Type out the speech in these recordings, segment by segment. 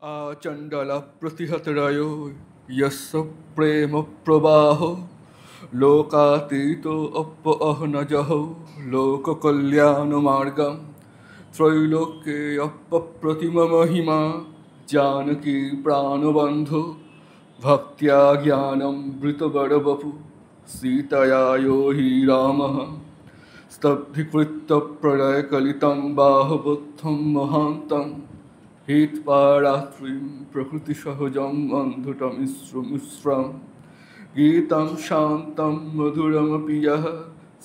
आचण्डलप्रतिहतरयो यस्य प्रेमप्रवाहो लोकातीतोऽप्यहनजः लोककल्याणमार्गं त्रैलोक्ये अप्रतिममहिमा जानकी प्राणबन्धो भक्त्या ज्ञानमृतबरवपु सीतया यो हि रामः स्तब्धीकृत्य प्रलयकलितं बाहुबुद्धं महान्तं हित्वारात्रिं प्रकृतिसहजम् अन्धुतमिश्रं गीतं शान्तं मधुरमपि यः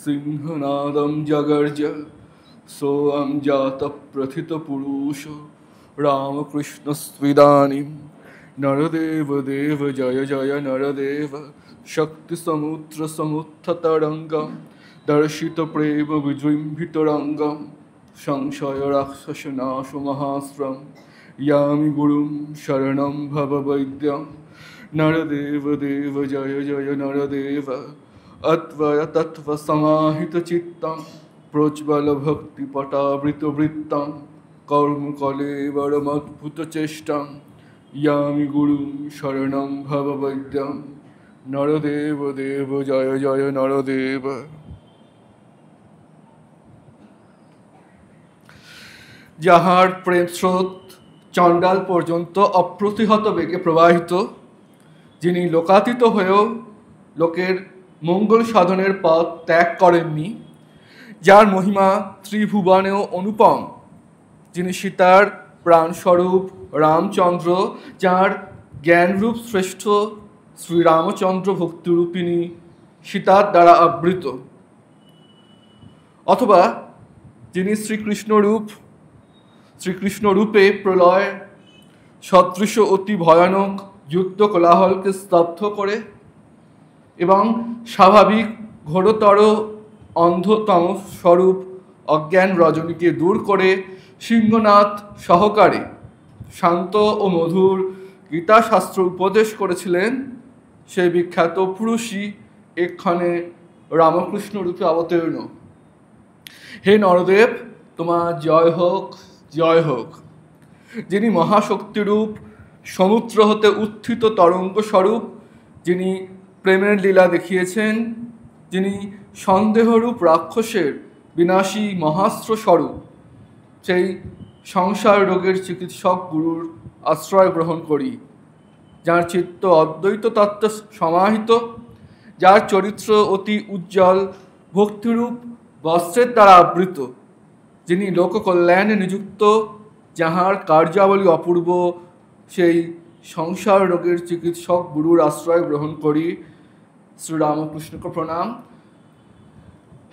सिंहनादं जगर्ज सोऽहं जातप्रथितपुरुषो रामकृष्णस्त्विदानीं नरदेव देव जय जय नरदेव शक्तिसमुद्रसमुत्थतरङ्गं दर्शितप्रेमविजृम्भितरङ्गं संशयराक्षसनाशमहास्त्रं यामि गुरुं शरणं भववैद्यं नरदेव देव जय जय नरदेव अद्वय तत्त्वसमाहितचित्तं प्रोज्ज्वलभक्तिपटावृतवृत्तं कर्मकलेवरमद्भुतचेष्टं यामि गुरुं शरणं भववैद्यं नरदेव देव जय जय नरदेव। যাহার প্রেম স্রোত চণ্ডাল পর্যন্ত অপ্রতিহত বেগে প্রবাহিত, যিনি লোকাতীত হয়েও লোকের মঙ্গল সাধনের পথ ত্যাগ করেননি, যার মহিমা ত্রিভুবনেও অনুপম, যিনি সীতার প্রাণস্বরূপ রামচন্দ্র, যার জ্ঞানরূপ শ্রেষ্ঠ শ্রীরামচন্দ্র ভক্তিরূপিণী সীতার দ্বারা আবৃত, অথবা যিনি শ্রীকৃষ্ণ রূপে প্রলয় সদৃশ অতি ভয়ানক যুদ্ধ কোলাহলকে স্তব্ধ করে এবং স্বাভাবিক ঘোরতর অন্ধতম স্বরূপ অজ্ঞান রজনীকে দূর করে সিংহনাদ সহকারে শান্ত ও মধুর গীতাশাস্ত্র উপদেশ করেছিলেন, সেই বিখ্যাত পুরুষই এক্ষণে রামকৃষ্ণ রূপে অবতীর্ণ। হে নরদেব, তোমার জয় হোক, জয় হোক। যিনি মহাশক্তিরূপ সমুদ্র হতে উত্থিত তরঙ্গ স্বরূপ, যিনি প্রেমের লীলা দেখিয়েছেন, যিনি সন্দেহরূপ রাক্ষসের বিনাশী মহাস্ত্র স্বরূপ, সেই সংসার রোগের চিকিৎসক গুরুর আশ্রয় গ্রহণ করি, যার চিত্ত অদ্বৈত তত্ত্বে সমাহিত, যার চরিত্র অতি উজ্জ্বল ভক্তিরূপ বস্ত্রের দ্বারা আবৃত, যিনি লোককল্যাণে নিযুক্ত, যাহার কার্যাবলী অপূর্ব, সেই সংসার রোগের চিকিৎসক গুরুর আশ্রয় গ্রহণ করি। শ্রীরামকৃষ্ণকে প্রণাম।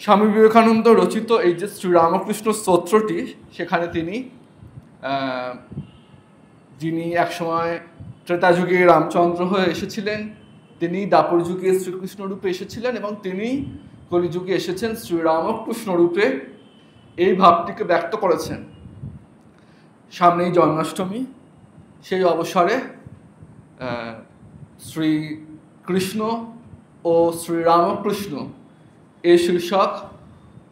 স্বামী বিবেকানন্দ রচিত এই যে শ্রীরামকৃষ্ণ স্তোত্রটি, সেখানে তিনি যিনি একসময় ত্রেতা যুগে রামচন্দ্র হয়ে এসেছিলেন, তিনি দাপর যুগে শ্রীকৃষ্ণ রূপে এসেছিলেন এবং তিনি কলিযুগে এসেছেন শ্রীরামকৃষ্ণ রূপে, এই ভাবটিকে ব্যক্ত করেছেন। সামনেই জন্মাষ্টমী, সেই অবসরে শ্রীকৃষ্ণ ও শ্রীরামকৃষ্ণ এই শীর্ষক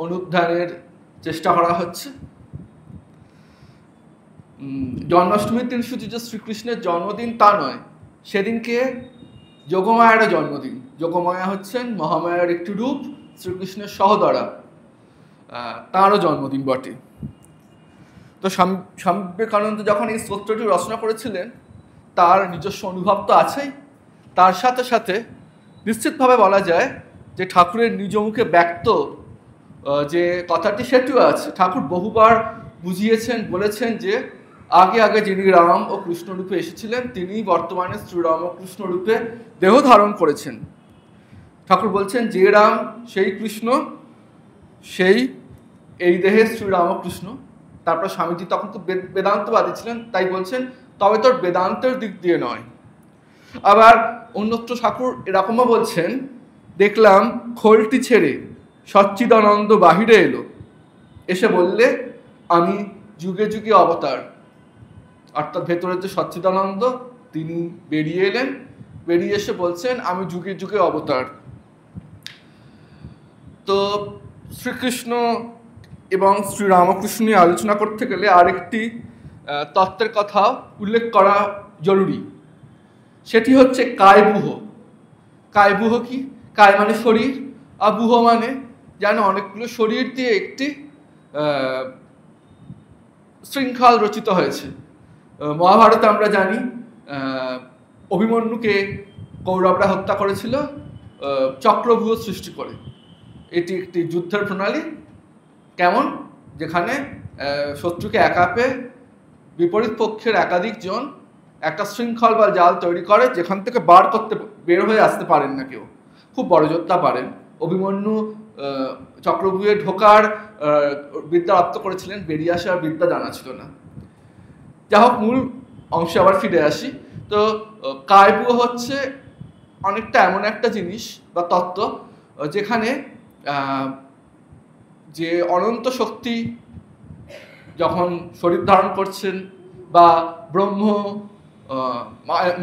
অনুধ্যানের চেষ্টা করা হচ্ছে। জন্মাষ্টমীর দিন শুধু যে শ্রীকৃষ্ণের জন্মদিন তা নয়, সেদিনকে যোগমায়ারও জন্মদিন। যোগমায়া হচ্ছেন মহামায়ার একটি রূপ, শ্রীকৃষ্ণের সহদরা, তাঁরও জন্মদিন বটে। তো স্বামী বিবেকানন্দ যখন এই স্তোত্রটি রচনা করেছিলেন, তার নিজস্ব অনুভব তো আছেই, তার সাথে সাথে নিশ্চিতভাবে বলা যায় যে ঠাকুরের নিজ মুখে ব্যক্ত যে কথাটি সেটিও আছে। ঠাকুর বহুবার বুঝিয়েছেন, বলেছেন যে আগে আগে যিনি রাম ও কৃষ্ণ রূপে এসেছিলেন, তিনি বর্তমানে শ্রীরামকৃষ্ণ রূপে দেহ ধারণ করেছেন। ঠাকুর বলছেন যে রাম সেই কৃষ্ণ, সেই এই দেহে শ্রীরামকৃষ্ণ। তারপর স্বামীজি তখন তো বেদান্তবাদী ছিলেন, তাই বলছেন তবে তোর বেদান্তের দিক দিয়ে নয়। আবার অন্যত্র ঠাকুর এরকমও বলছেন, দেখলাম খোলটি ছেড়ে সচ্চিদানন্দ বাহিরে এলো, এসে বললে আমি যুগে যুগে অবতার। অর্থাৎ ভেতরের যে সচ্চিদানন্দ, তিনি বেরিয়ে এলেন, বেরিয়ে এসে বলছেন আমি যুগে যুগে অবতার। তো শ্রীকৃষ্ণ এবং শ্রীরামকৃষ্ণ নিয়ে আলোচনা করতে গেলে আরেকটি তত্ত্বের কথা উল্লেখ করা জরুরি। সেটি হচ্ছে কায়বুহ। কায়বুহ কি? কায় মানে শরীর, আর বুহ মানে যেন অনেকগুলো শরীর দিয়ে একটি শৃঙ্খল রচিত হয়েছে। মহাভারতে আমরা জানি অভিমন্যুকে কৌরবরা হত্যা করেছিল চক্রব্যূহ সৃষ্টি করে। এটি একটি যুদ্ধের প্রণালী। কেমন? যেখানে শত্রুকে একা পেয়ে বিপরীত পক্ষের একাধিক জন একটা শৃঙ্খল বা জাল তৈরি করে, যেখান থেকে বের হয়ে আসতে পারেন না কেউ। খুব বড় যোদ্ধা পারেন। অভিমন্যু চক্রব্যূহে ঢোকার বিদ্যা রপ্ত করেছিলেন, বেরিয়ে আসার বিদ্যা জানা ছিল না। যাই হোক, মূল অংশে আবার ফিরে আসি। তো কায়বুহ হচ্ছে অনেকটা এমন একটা জিনিস বা তত্ত্ব যেখানে যে অনন্ত শক্তি যখন শরীর ধারণ করছেন, বা ব্রহ্ম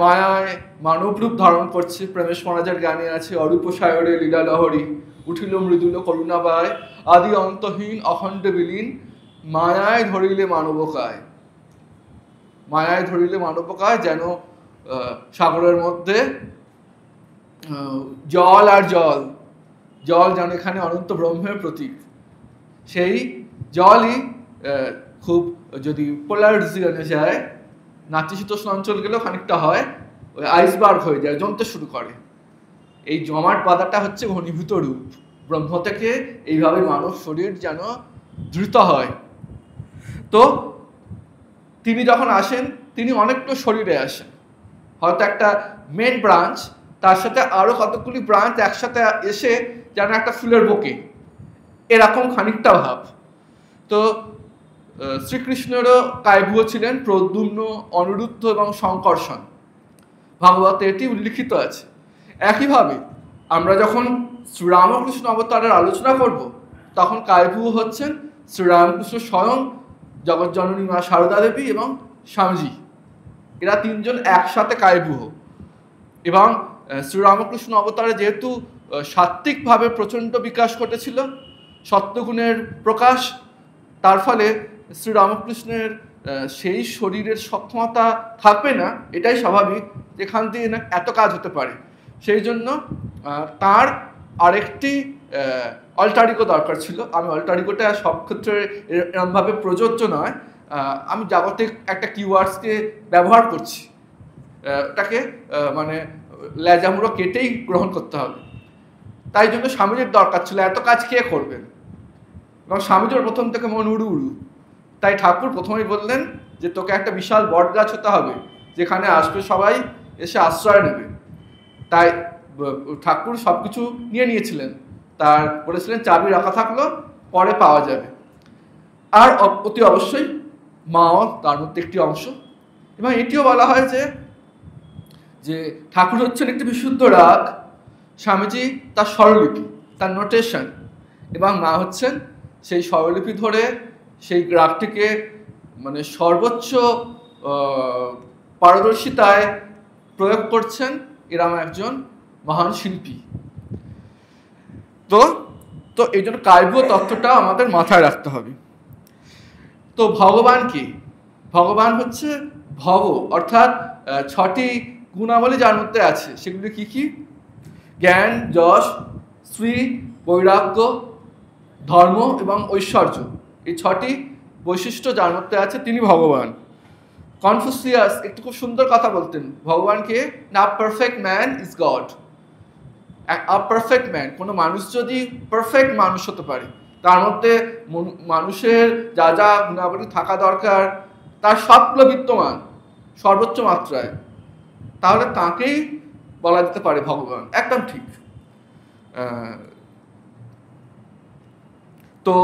মায়ায় মানব রূপ ধারণ করছে। প্রেমেশ মহারাজের গানে আছে, অরূপ সায়রে লীলা লহরী, উঠিল মৃদুল করুণাবায়, আদি অন্তহীন অখণ্ড বিলীন, মায়ায় ধরিলে মানবকায়। মায়ায় ধরিলে মানবকায়, যেন সাগরের মধ্যে জল আর জল, জল যেন এখানে অনন্ত ব্রহ্মের প্রতীক। সেই জলই খুব যদি পোলার রিজিয়নে যায়, নাতিশীতোষ্ণ অঞ্চল গেলেও খানিকটা হয়, ওই আইসবার্গ হয়ে যায়, জমতে শুরু করে। এই জমাট বাঁধাটা হচ্ছে ঘনীভূত রূপ। ব্রহ্ম থেকে এইভাবে মানব শরীর যেন ধৃত হয়। তো তিনি যখন আসেন, তিনি অনেকগুলো শরীরে আসেন। হয়তো একটা মেন ব্রাঞ্চ, তার সাথে আরও কতগুলি ব্রাঞ্চ একসাথে এসে যেন একটা ফুলের বুকে, এরকম খানিকটা ভাব। তো শ্রীকৃষ্ণেরও কায়বুহ ছিলেন প্রদ্যুম্ন, অনিরুদ্ধ এবং সংকর্ষণ। ভাগবতে এটি উল্লিখিত আছে। একইভাবে আমরা যখন শ্রীরামকৃষ্ণ অবতারের আলোচনা করব, তখন কায়বুহ হচ্ছেন শ্রীরামকৃষ্ণ স্বয়ং, জগৎজননী মা সারদা দেবী এবং স্বামীজি। এরা তিনজন একসাথে কায়বুহ। এবং শ্রীরামকৃষ্ণ অবতারে যেহেতু সাত্ত্বিকভাবে প্রচণ্ড বিকাশ ঘটেছিল, সত্যগুণের প্রকাশ, তার ফলে শ্রীরামকৃষ্ণের সেই শরীরের সক্ষমতা থাকবে না, এটাই স্বাভাবিক, যেখান দিয়ে না এত কাজ হতে পারে। সেই জন্য তার আরেকটি অল্টারিগো দরকার ছিল। আমি অল্টারিগোটা সব ক্ষেত্রে এরমভাবে প্রযোজ্য নয়, আমি জাগতিক একটা কিওয়ার্ডসকে ব্যবহার করছি, ওটাকে মানে লেজামুড়ো কেটেই গ্রহণ করতে হবে। তাই জন্য স্বামীজির দরকার ছিল। এত কাজ কে করবেন? এবং স্বামীজির প্রথম থেকে মন উড়ু উড়ু। তাই ঠাকুর প্রথমেই বললেন যে তোকে একটা বিশাল বট গাছ হতে হবে, যেখানে আসবে সবাই, এসে আশ্রয় নেবে। তাই ঠাকুর সব কিছু নিয়েছিলেন। তার বলেছিলেন চাবি রাখা থাকলো, পরে পাওয়া যাবে। আর অতি অবশ্যই মাও তার মধ্যে একটি অংশ। এবং এটিও বলা হয় যে ঠাকুর হচ্ছেন একটি বিশুদ্ধ রাগ, স্বামীজি তার স্বরলিপি, তার নোটেশন, এবং মা হচ্ছেন সেই স্বরলিপি ধরে সেই রাগটিকে মানে সর্বোচ্চ পারদর্শিতায় প্রয়োগ করছেন। এরম একজন মহান শিল্পী। তো এই জন্য কায়বুহ তত্ত্বটা আমাদের মাথায় রাখতে হবে। তো ভগবান কি? ভগবান হচ্ছে ভব, অর্থাৎ 6টি গুণাবলী যার মধ্যে আছে। সেগুলি কি কি? জ্ঞান, যশ, শ্রী, বৈরাগ্য, ধর্ম এবং ঐশ্বর্য। এই 6টি বৈশিষ্ট্য যার মধ্যে আছে, তিনি ভগবান। কনফুসিয়াস একটু খুব সুন্দর কথা বলতেন ভগবানকে, না perfect man is god. Perfect man, কোনো মানুষ যদি পারফেক্ট মানুষ হতে পারে, তার মধ্যে মানুষের যা যা গুণাবলী থাকা দরকার তার সবগুলো বিদ্যমান সর্বোচ্চ মাত্রায়, তাহলে তাকেই বলা যেতে পারে ভগবান। একদম ঠিক। তো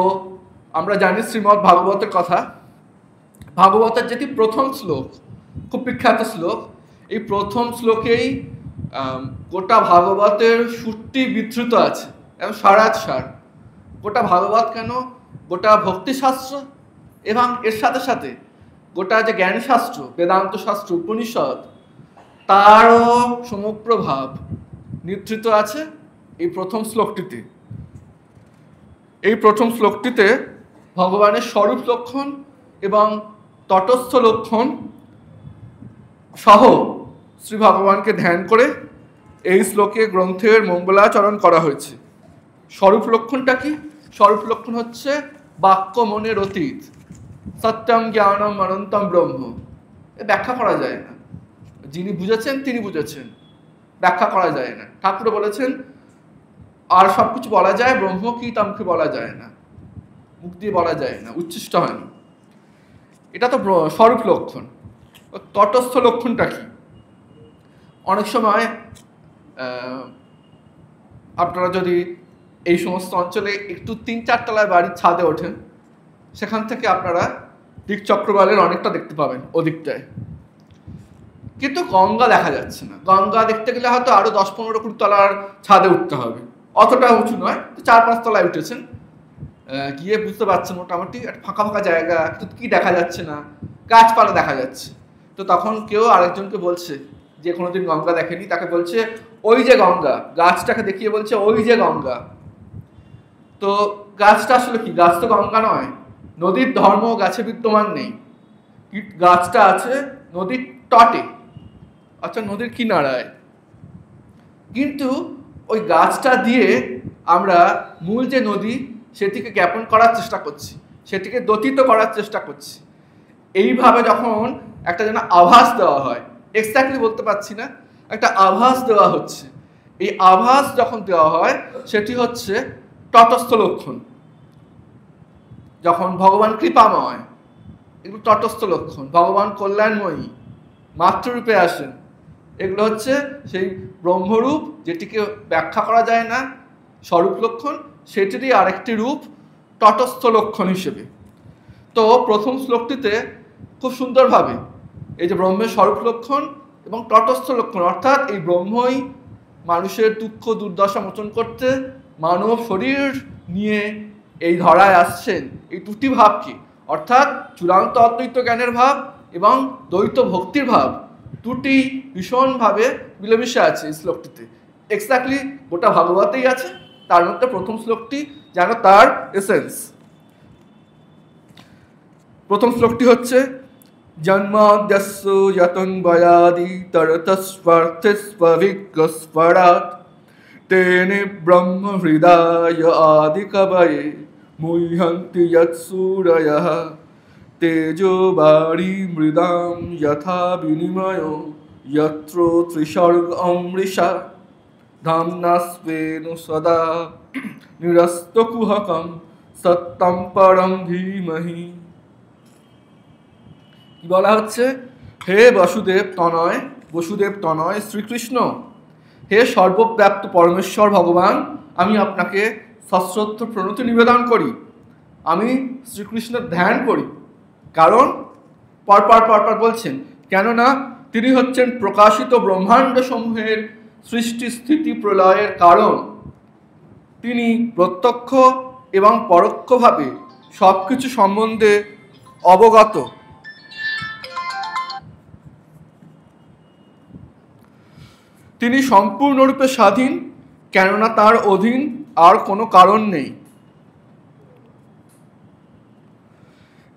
আমরা জানি শ্রীমদ্ ভাগবতের কথা। ভাগবতের যেটি প্রথম শ্লোক, খুব বিখ্যাত শ্লোক, এই প্রথম শ্লোকেই গোটা ভাগবতের সুরটি বিধৃত আছে এবং সার। গোটা ভাগবত কেন, গোটা ভক্তিশাস্ত্র এবং এর সাথে সাথে গোটা যে জ্ঞানশাস্ত্র, বেদান্ত শাস্ত্র, উপনিষদ, তারও সমগ্র ভাব নিধৃত আছে এই প্রথম শ্লোকটিতে। এই প্রথম শ্লোকটিতে ভগবানের স্বরূপ লক্ষণ এবং তটস্থ লক্ষণ সহ শ্রী ভগবানকে ধ্যান করে এই শ্লোকে গ্রন্থের মঙ্গলাচরণ করা হয়েছে। স্বরূপ লক্ষণটা কি? স্বরূপ লক্ষণ হচ্ছে বাক্য মনের অতীত, সত্যম জ্ঞানম অনন্তম ব্রহ্ম। ব্যাখ্যা করা যায় না, যিনি বুঝেছেন তিনি বুঝেছেন, ব্যাখ্যা করা যায় না। ঠাকুর বলেছেন আর সব কিছু বলা যায়, ব্রহ্ম কি তামকে বলা যায় না, মুখ দিয়ে বলা যায় না, উচ্ছিষ্ট হয় না। এটা তো স্বরূপ লক্ষণ। তটস্থ লক্ষণটা কি? অনেক সময় আপনারা যদি এই সমস্ত অঞ্চলে একটু 3-4 তলায় বাড়ির ছাদে ওঠেন, সেখান থেকে আপনারা দিকচক্রবালের অনেকটা দেখতে পাবেন ওদিকটায়, কিন্তু গঙ্গা দেখা যাচ্ছে না। গঙ্গা দেখতে গেলে হয়তো আরো 10-15 তলার ছাদে উঠতে হবে, অতটা উঁচু নয়, 4-5 তলায় উঠেছেন, গিয়ে বুঝতে পারছেন মোটামুটি একটা ফাঁকা ফাঁকা জায়গা, কিন্তু কি দেখা যাচ্ছে না, গাছপালা দেখা যাচ্ছে। তো তখন কেউ আরেকজনকে বলছে, যে কোনোদিন গঙ্গা দেখেনি, তাকে বলছে ওই যে গঙ্গা, গাছটাকে দেখিয়ে বলছে ওই যে গঙ্গা। তো গাছটা আসলে কি? গাছ তো গঙ্গা নয়, নদীর ধর্ম গাছে বিদ্যমান নেই। গাছটা আছে নদীর তটে, আচ্ছা নদীর কিনারায়, কিন্তু ওই গাছটা দিয়ে আমরা মূল যে নদী সেটিকে জ্ঞাপন করার চেষ্টা করছি, সেটিকে দতিত করার চেষ্টা করছি। এইভাবে যখন একটা যেন আভাস দেওয়া হয়, এক্স্যাক্টলি বলতে পারছি না, একটা আভাস দেওয়া হচ্ছে, এই আভাস যখন দেওয়া হয় সেটি হচ্ছে তটস্থ লক্ষণ। যখন ভগবান কৃপাময়, এগুলো তটস্থ লক্ষণ। ভগবান কল্যাণময়ী মাতৃরূপে আসেন, এগুলো হচ্ছে সেই ব্রহ্মরূপ, যেটিকে ব্যাখ্যা করা যায় না, স্বরূপ লক্ষণ, সেটিরই আরেকটি রূপ তটস্থ লক্ষণ হিসেবে। তো প্রথম শ্লোকটিতে খুব সুন্দরভাবে এই যে ব্রহ্মের স্বরূপ লক্ষণ এবং তটস্থ লক্ষণ, অর্থাৎ এই ব্রহ্মই মানুষের দুঃখ দুর্দশা মোচন করতে মানব শরীর নিয়ে এই ধরায় আসছেন, এই দুটি ভাব কি, অর্থাৎ চূড়ান্ত অদ্বৈত জ্ঞানের ভাব এবং দ্বৈত ভক্তির ভাব, দুটি ভীষণভাবে মিলেমিশে আছে এই শ্লোকটিতে। এক্স্যাক্টলি গোটা ভাগবতেই আছে, তার মধ্যে প্রথম শ্লোকটি যেন তার এসেন্স। প্রথম শ্লোকটি হচ্ছে জন্মাদ্যস্য যতন্বয়াদি তরতস্পর্থস্পবিজ্ঞস্ফরাৎ তেনে ব্রহ্ম হৃদয় আদি কবয়ে মুহ্যন্তি যৎসূরয়ঃ তেজো বারি মৃদাম যথা বিনিময় যত্র ত্রিসর্গ অমৃষা ধাম্না স্বেন সদা নিরস্তকুহকম সত্যম পরম ধীমহি। কি বলা হচ্ছে? হে বসুদেব তনয় শ্রীকৃষ্ণ, হে সর্বব্যাপ্ত পরমেশ্বর ভগবান, আমি আপনাকে সশ্রদ্ধ প্রণতি নিবেদন করি, আমি শ্রীকৃষ্ণের ধ্যান করি। কারণ পরপর বলছেন, কেননা তিনি হচ্ছেন প্রকাশিত ব্রহ্মাণ্ড সমূহের সৃষ্টি স্থিতি প্রলয়ের কারণ। তিনি প্রত্যক্ষ এবং পরোক্ষভাবে সব কিছু সম্বন্ধে অবগত। তিনি সম্পূর্ণরূপে স্বাধীন, কেননা তার অধীন আর কোনো কারণ নেই।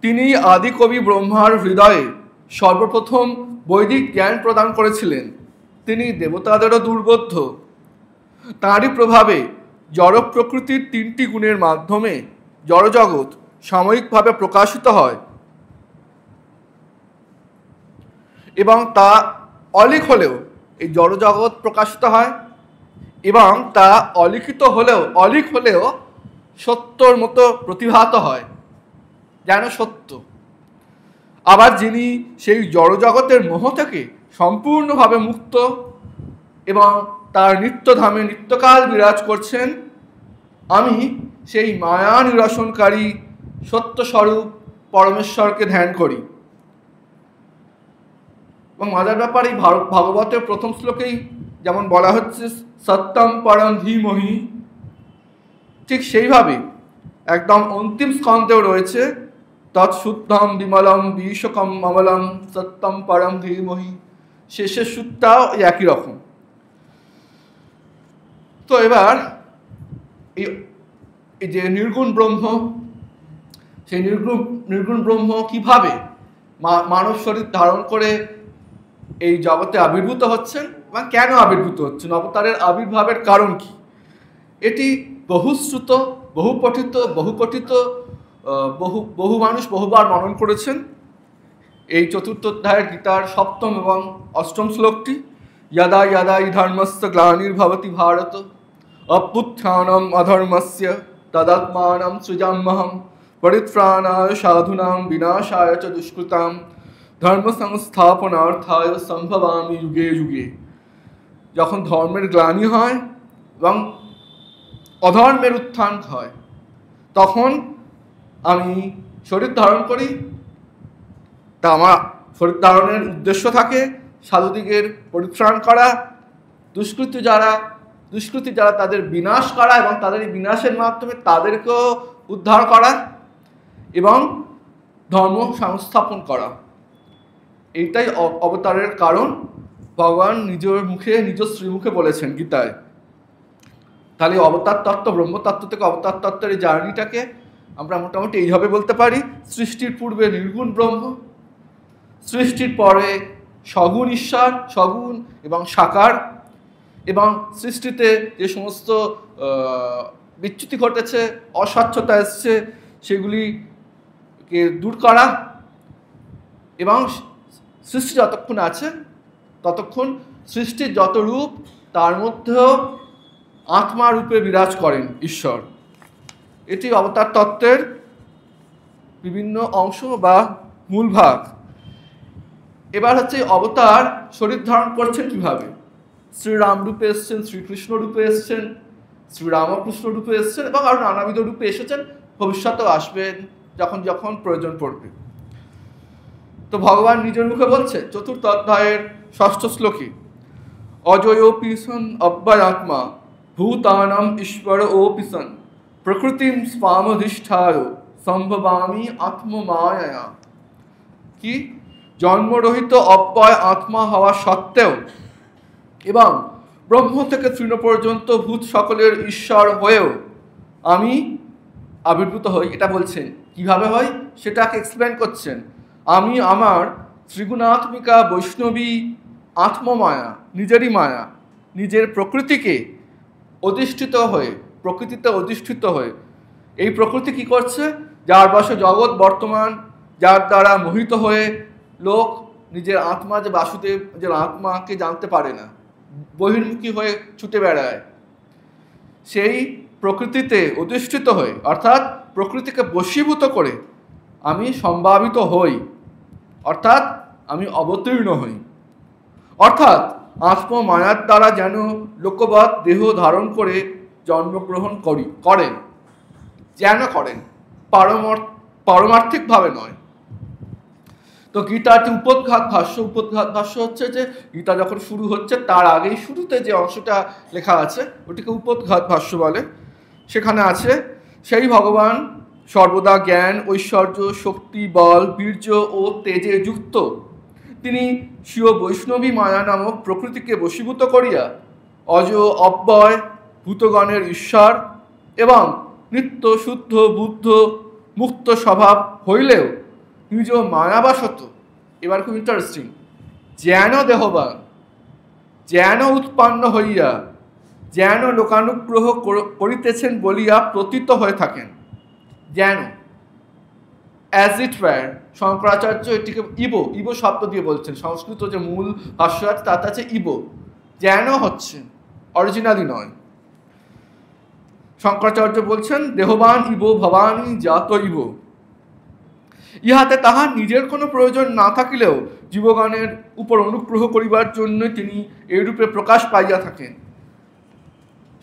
তিনি আদিকবি ব্রহ্মার হৃদয়ে সর্বপ্রথম বৈদিক জ্ঞান প্রদান করেছিলেন। তিনি দেবতাদেরও দুর্বোধ্য। তাঁরই প্রভাবে জড় প্রকৃতির 3টি গুণের মাধ্যমে জড়জগৎ সাময়িকভাবে প্রকাশিত হয় এবং তা অলিক হলেও এই জড়জগৎ প্রকাশিত হয় এবং তা অলিক হলেও সত্যর মতো প্রতিভাত হয়, যেন সত্য। আবার যিনি সেই জড়জগতের মোহ থেকে সম্পূর্ণভাবে মুক্ত এবং তার নিত্যধামে নিত্যকাল বিরাজ করছেন, আমি সেই মায়া নিরসনকারী সত্যস্বরূপ পরমেশ্বরকে ধ্যান করি। এবং মজার ব্যাপার, এই ভাগবতের প্রথম শ্লোকেই যেমন বলা হচ্ছে সত্যম পরম ধীমহি, ঠিক সেইভাবে একদম অন্তিম স্কন্ধেও রয়েছে তৎশুদ্ধম বিমলম বিশকম অমলম সত্যম পরম ধীমহি। শেষের সূত্রটাও একই রকম। তো এবার এই যে নির্গুণ ব্রহ্ম, সেই নির্গুণ ব্রহ্ম কিভাবে মানব শরীর ধারণ করে এই জগতে আবির্ভূত হচ্ছেন বা কেন আবির্ভূত হচ্ছেন, অবতারের আবির্ভাবের কারণ কি, এটি বহুশ্রুত, বহু পঠিত, বহু কথিত, বহু মানুষ বহুবার মনন করেছেন। এই চতুর্থ অধ্যায়ের গীতার সপ্তম এবং অষ্টম শ্লোকটি, যদা যদা হি ধর্মস্য গ্লানির্ভবতি ভারত অভ্যুত্থানম অধর্মস্য তদাত্মানম সৃজাম্যহম পরিত্রাণায় সাধুনাং বিনাশায় চ দুষ্কৃতাম ধর্ম সংস্থাপনার্থায় সম্ভবামি যুগে যুগে। যখন ধর্মের গ্লানি হয় এবং অধর্মের উত্থান হয়, তখন আমি শরীর ধারণ করি। তা আমার শরীর ধারণের উদ্দেশ্য থাকে সাধুদিগের পরিত্রাণ করা, দুষ্কৃতি যারা তাদের বিনাশ করা এবং তাদের এই বিনাশের মাধ্যমে তাদেরকেও উদ্ধার করা এবং ধর্ম সংস্থাপন করা। এইটাই অবতারের কারণ ভগবান নিজ শ্রীমুখে বলেছেন গীতায়। তাহলে অবতার তত্ত্ব, ব্রহ্মতত্ত্ব থেকে অবতার তত্ত্বের এই জার্নিটাকে আমরা মোটামুটি এইভাবে বলতে পারি। সৃষ্টির পূর্বে নির্গুণ ব্রহ্ম, সৃষ্টির পরে সগুণ ঈশ্বর, সগুণ এবং সাকার, এবং সৃষ্টিতে যে সমস্ত বিচ্যুতি ঘটেছে, অস্বচ্ছতা এসছে, সেগুলিকে দূর করা, এবং সৃষ্টি যতক্ষণ আছে ততক্ষণ সৃষ্টির যত রূপ তার মধ্যেও আত্মা রূপে বিরাজ করেন ঈশ্বর। এটি অবতার তত্ত্বের বিভিন্ন অংশ বা মূল ভাগ। এবার হচ্ছে অবতার শরীর ধারণ করছেন কিভাবে। শ্রীরাম রূপে এসছেন, শ্রীকৃষ্ণ রূপে এসছেন, শ্রীরামকৃষ্ণ রূপে এসছেন এবং আরও নানাবিধ রূপে এসেছেন, ভবিষ্যতেও আসবেন যখন যখন প্রয়োজন পড়বে। তো ভগবান নিজের মুখে বলছে চতুর্থ অধ্যায়ের ষষ্ঠ শ্লোকে, অজয়োপি সন অব্যয়াত্মা ভূতানাম ঈশ্বর ওপি সন প্রকৃতিম স্বামধিষ্ঠায় সম্ভবামি আত্মমায়া। কি, জন্মরহিত অব্যয় আত্মা হওয়া সত্ত্বেও এবং ব্রহ্ম থেকে তৃণ পর্যন্ত ভূত সকলের ঈশ্বর হয়েও আমি আবির্ভূত হই। এটা বলছেন কিভাবে হয় সেটাকে এক্সপ্লেন করছেন। আমি আমার ত্রিগুণাত্মিকা বৈষ্ণবী আত্মমায়া, নিজেরই মায়া, নিজের প্রকৃতিকে অধিষ্ঠিত হয়ে, প্রকৃতিতে অধিষ্ঠিত হয়ে, এই প্রকৃতি কি করছে, যার বশে জগৎ বর্তমান, যার দ্বারা মোহিত হয়ে লোক নিজের আত্মা যে বাসুদেব, নিজের আত্মাকে জানতে পারে না, বহির্মুখী হয়ে ছুটে বেড়ায়, সেই প্রকৃতিতে অধিষ্ঠিত হয়ে অর্থাৎ প্রকৃতিকে বশীভূত করে আমি সম্ভাবিত হই, অর্থাৎ আমি অবতীর্ণ হই। অর্থাৎ আত্মমায়ার দ্বারা যেন লোকবৎ দেহ ধারণ করে জন্মগ্রহণ করেন, যেন করেন, পারমার্থিকভাবে নয়। তো গীতাটি উপোদ্ঘাত ভাষ্য হচ্ছে যে গীতা যখন শুরু হচ্ছে তার আগেই শুরুতে যে অংশটা লেখা আছে ওটিকে উপোদ্ঘাত ভাষ্য বলে। সেখানে আছে, সেই ভগবান সর্বদা জ্ঞান, ঐশ্বর্য, শক্তি, বল, বীর্য ও তেজে যুক্ত। তিনি স্বীয় বৈষ্ণবী মায়া নামক প্রকৃতিকে বশীভূত করিয়া অজ অব্যয় ভূতগণের ঈশ্বর এবং নিত্য শুদ্ধ বুদ্ধ মুক্ত স্বভাব হইলেও নিজ মায়াবাসত, এবার খুব ইন্টারেস্টিং, যেন দেহবান, যেন উৎপন্ন হইয়া, যেন লোকানুগ্রহ করিতেছেন বলিয়া প্রতীত হয়ে থাকেন। যেন, অ্যাজ ইট ওয়্যার, শঙ্করাচার্য এটিকে ইবো শব্দ দিয়ে বলছেন। সংস্কৃত যে মূল ভাষ্য আছে তাতে আছে ইবো, যেন হচ্ছে, অরিজিনালি নয়। শঙ্করাচার্য বলছেন দেহবান ইবো ভবানী জাত ইবো। ইহাতে তাহার নিজের কোনো প্রয়োজন না থাকিলেও জীবগণের উপর অনুগ্রহ করিবার জন্য তিনি এইরূপে প্রকাশ পাইয়া থাকেন।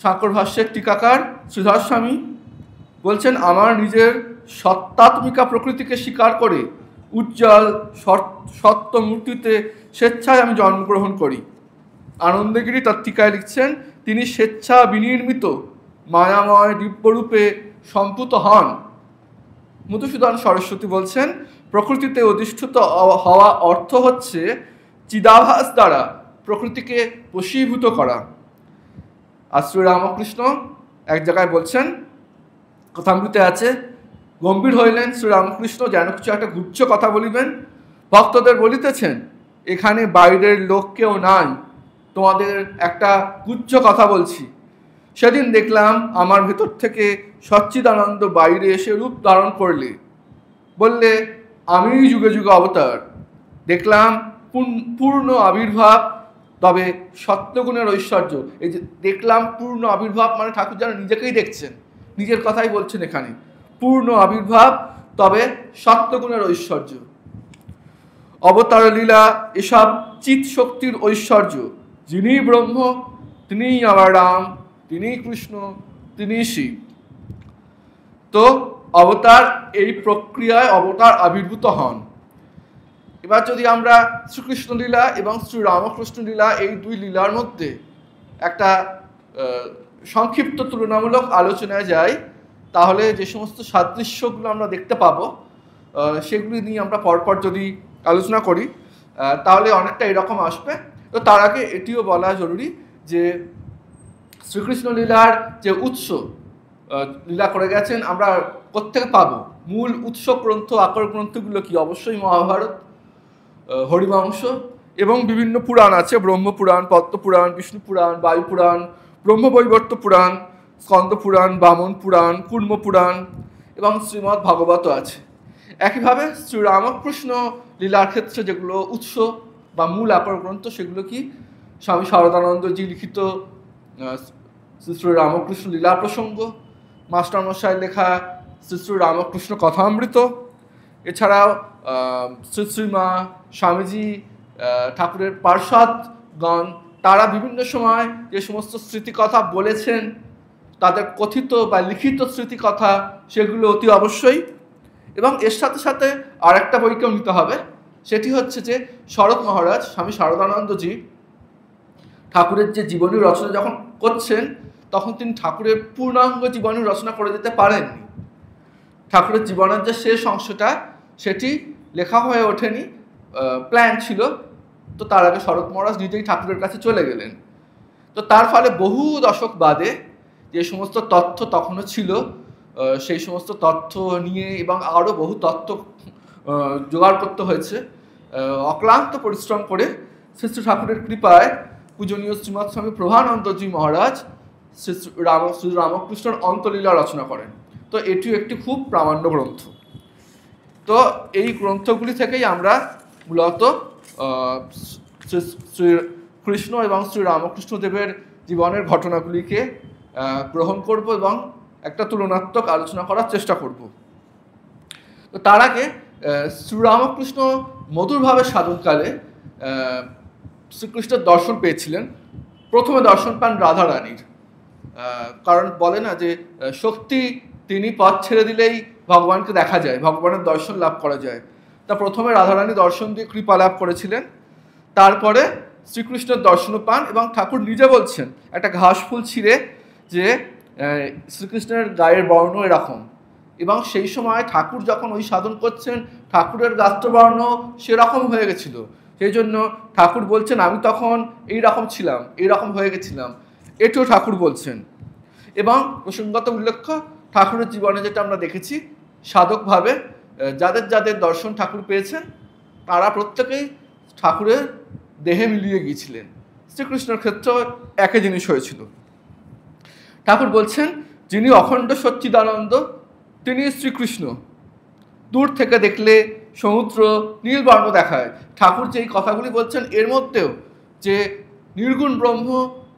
শাঙ্কর ভাষ্যের টিকাকার শ্রীধর স্বামী বলছেন, আমার নিজের সত্তাত্মিকা প্রকৃতিকে স্বীকার করে উজ্জ্বল সত্য মূর্তিতে স্বেচ্ছায় আমি জন্মগ্রহণ করি। আনন্দগিরি তার টিকায় লিখছেন, তিনি স্বেচ্ছা বিনির্মিত মায়াময় দিব্যরূপে সম্পুত হন। মধুসূদন সরস্বতী বলছেন, প্রকৃতিতে অধিষ্ঠিত হওয়া অর্থ হচ্ছে চিদাভাস দ্বারা প্রকৃতিকে বশীভূত করা। আর শ্রীরামকৃষ্ণ এক জায়গায় বলছেন, কথামৃতে আছে, গম্ভীর হইলেন শ্রীরামকৃষ্ণ, যেন কিছু একটা গুচ্ছ কথা বলিবেন, ভক্তদের বলিতেছেন, এখানে বাইরের লোক কেউ নাই, তোমাদের একটা গুচ্ছ কথা বলছি। সেদিন দেখলাম আমার ভেতর থেকে সচ্চিদানন্দ বাইরে এসে রূপ ধারণ করলে, বললে আমি যুগে যুগে অবতার। দেখলাম পূর্ণ আবির্ভাব, তবে সত্যগুণের ঐশ্বর্য। এই যে দেখলাম পূর্ণ আবির্ভাব মানে ঠাকুর যেন নিজেকেই দেখছেন, নিজের কথাই বলছেন এখানে। পূর্ণ আবির্ভাব, তবে সত্যগুণের ঐশ্বর্য। অবতার লীলা এসব চিৎ শক্তির ঐশ্বর্য। যিনি ব্রহ্ম তিনিই আমার রাম, তিনিই কৃষ্ণ, তিনিই শিব। তো অবতার এই প্রক্রিয়ায় অবতার আবির্ভূত হন। এবার যদি আমরা শ্রীকৃষ্ণ লীলা এবং শ্রী রামকৃষ্ণ লীলা এই দুই লীলার মধ্যে একটা সংক্ষিপ্ত তুলনামূলক আলোচনায় যাই, তাহলে যে সমস্ত সাদৃশ্যগুলো আমরা দেখতে পাবো সেগুলি নিয়ে আমরা পরপর যদি আলোচনা করি তাহলে অনেকটা এরকম আসবে। তো তার আগে এটিও বলা জরুরি যে শ্রীকৃষ্ণ লীলার যে উৎস লীলা করে গেছেন আমরা কোত্থেকে পাবো, মূল উৎস গ্রন্থ আকর গ্রন্থগুলো কি? অবশ্যই মহাভারত, হরিবংশ এবং বিভিন্ন পুরাণ আছে, ব্রহ্মপুরাণ, পদ্মপুরাণ, বিষ্ণু পুরাণ, বায়ু পুরাণ, ব্রহ্মবৈবর্ত পুরাণ, স্কন্দ পুরাণ, বামন পুরাণ, কুর্ম পুরাণ এবং শ্রীমদ্ ভাগবত আছে। একইভাবে শ্রীরামকৃষ্ণ লীলার ক্ষেত্রে যেগুলো উৎস বা মূল আকর গ্রন্থ সেগুলো কি? স্বামী শারদানন্দজি লিখিত শ্রী রামকৃষ্ণ লীলা প্রসঙ্গ, মাস্টারমশাই লেখা শ্রী রামকৃষ্ণ কথামৃত, এছাড়াও শ্রীমা স্বামীজি ঠাকুরের পার্ষদগণ তারা বিভিন্ন সময় যে সমস্ত স্মৃতিকথা বলেছেন, তাদের কথিত বা লিখিত স্মৃতিকথা, সেগুলো অতি অবশ্যই। এবং এর সাথে সাথে আর একটা বইকেও নিতে হবে, সেটি হচ্ছে যে শরৎ মহারাজ স্বামী শারদানন্দজি ঠাকুরের যে জীবনী রচনা যখন করছেন তখন তিনি ঠাকুরের পূর্ণাঙ্গ জীবনী রচনা করে যেতে পারেননি। ঠাকুরের জীবনের যে শেষ অংশটা সেটি লেখা হয়ে ওঠেনি, প্ল্যান ছিল। তো তার আগে শরৎ মহারাজ নিজেই ঠাকুরের কাছে চলে গেলেন। তো তার ফলে বহু দশক বাদে যে সমস্ত তথ্য তখনও ছিল সেই সমস্ত তথ্য নিয়ে এবং আরও বহু তথ্য জোগাড় করতে হয়েছে। অক্লান্ত পরিশ্রম করে শ্রী শ্রী ঠাকুরের কৃপায় পূজনীয় শ্রীমৎ স্বামী প্রভানন্দজি মহারাজ শ্রী রামকৃষ্ণের অন্তলীলা রচনা করেন। তো এটিও একটি খুব প্রামাণ্য গ্রন্থ। তো এই গ্রন্থগুলি থেকেই আমরা মূলত শ্রী কৃষ্ণ এবং শ্রী রামকৃষ্ণ দেবের জীবনের ঘটনাগুলিকে গ্রহণ করব এবং একটা তুলনাত্মক আলোচনা করার চেষ্টা করব। তো তার আগে শ্রীরামকৃষ্ণ মধুরভাবে সাধনকালে শ্রীকৃষ্ণের দর্শন পেয়েছিলেন। প্রথমে দর্শন পান রাধারানীর, কারণ বলে না যে শক্তি তিনি পথ ছেড়ে দিলেই ভগবানকে দেখা যায়, ভগবানের দর্শন লাভ করা যায়। তা প্রথমে রাধারানী দর্শন দিয়ে কৃপা লাভ করেছিলেন, তারপরে শ্রীকৃষ্ণের দর্শন পান এবং ঠাকুর নিজে বলছেন একটা ঘাস ফুল ছিঁড়ে যে শ্রীকৃষ্ণের গায়ের বর্ণ এরকম, এবং সেই সময় ঠাকুর যখন ওই সাধন করছেন ঠাকুরের গাত্রবর্ণ সেরকম হয়ে গেছিল। সেই জন্য ঠাকুর বলছেন আমি তখন এইরকম ছিলাম, এইরকম হয়ে গেছিলাম, এটিও ঠাকুর বলছেন। এবং প্রসঙ্গত উল্লেখ্য ঠাকুরের জীবনে যেটা আমরা দেখেছি, সাধকভাবে যাদের যাদের দর্শন ঠাকুর পেয়েছেন তারা প্রত্যেকেই ঠাকুরের দেহে মিলিয়ে গিয়েছিলেন। শ্রীকৃষ্ণের ক্ষেত্রেও একই জিনিস হয়েছিল। ঠাকুর বলছেন যিনি অখণ্ড সচ্চিদানন্দ তিনি শ্রীকৃষ্ণ। দূর থেকে দেখলে সমুদ্র নীলবর্ণ দেখায়। ঠাকুর যে এই কথাগুলি বলছেন এর মধ্যেও যে নির্গুণ ব্রহ্ম,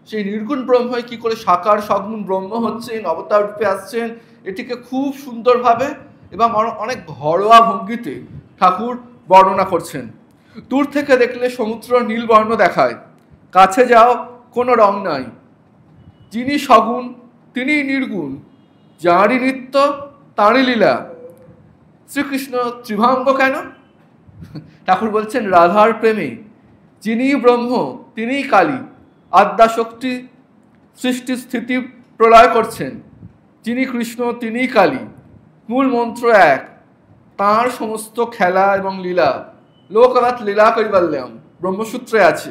সেই নির্গুণ ব্রহ্মই কী করে সাকার সগুণ ব্রহ্ম হচ্ছেন, অবতার রূপে আসছেন, এটিকে খুব সুন্দরভাবে এবং অনেক ঘরোয়া ভঙ্গিতে ঠাকুর বর্ণনা করছেন। দূর থেকে দেখলে সমুদ্র নীলবর্ণ দেখায়, কাছে যাও কোনো রং নাই। যিনি সগুণ তিনি নির্গুণ, যাঁরই নিত্য তাঁরই লীলা। শ্রীকৃষ্ণ ত্রিভঙ্গ কেন? ঠাকুর বলছেন রাধার প্রেমে। যিনি ব্রহ্ম তিনিই কালী, আদ্যাশক্তি সৃষ্টি স্থিতি প্রলয় করছেন। যিনি কৃষ্ণ তিনিই কালী, মূল মন্ত্র এক, তাঁর সমস্ত খেলা এবং লীলা লোকরাত লীলা কৈবল্যম ব্রহ্মসূত্রে আছে।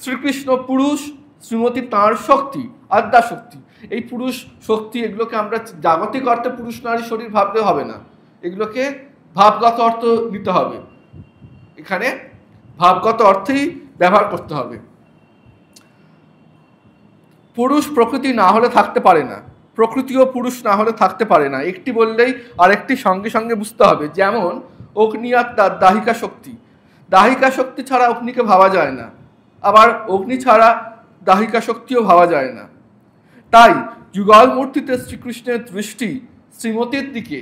শ্রীকৃষ্ণ পুরুষ, শ্রীমতী তাঁর শক্তি, আদ্যাশক্তি। এই পুরুষ শক্তি এগুলোকে আমরা জাগতিক অর্থে পুরুষ নারী শরীর ভাবলে হবে না, এগুলোকে ভাবগত অর্থ নিতে হবে। এখানে ভাবগত অর্থেই ব্যবহার করতে হবে। পুরুষ প্রকৃতি না হলে থাকতে পারে না, প্রকৃতিও পুরুষ না হলে থাকতে পারে না। একটি বললেই আরেকটি সঙ্গে সঙ্গে বুঝতে হবে। যেমন অগ্নি আর তার দাহিকা শক্তি, দাহিকা শক্তি ছাড়া অগ্নিকে ভাবা যায় না, আবার অগ্নি ছাড়া দাহিকা শক্তিও ভাবা যায় না। তাই যুগল মূর্তিতে শ্রীকৃষ্ণের দৃষ্টি শ্রীমতীর দিকে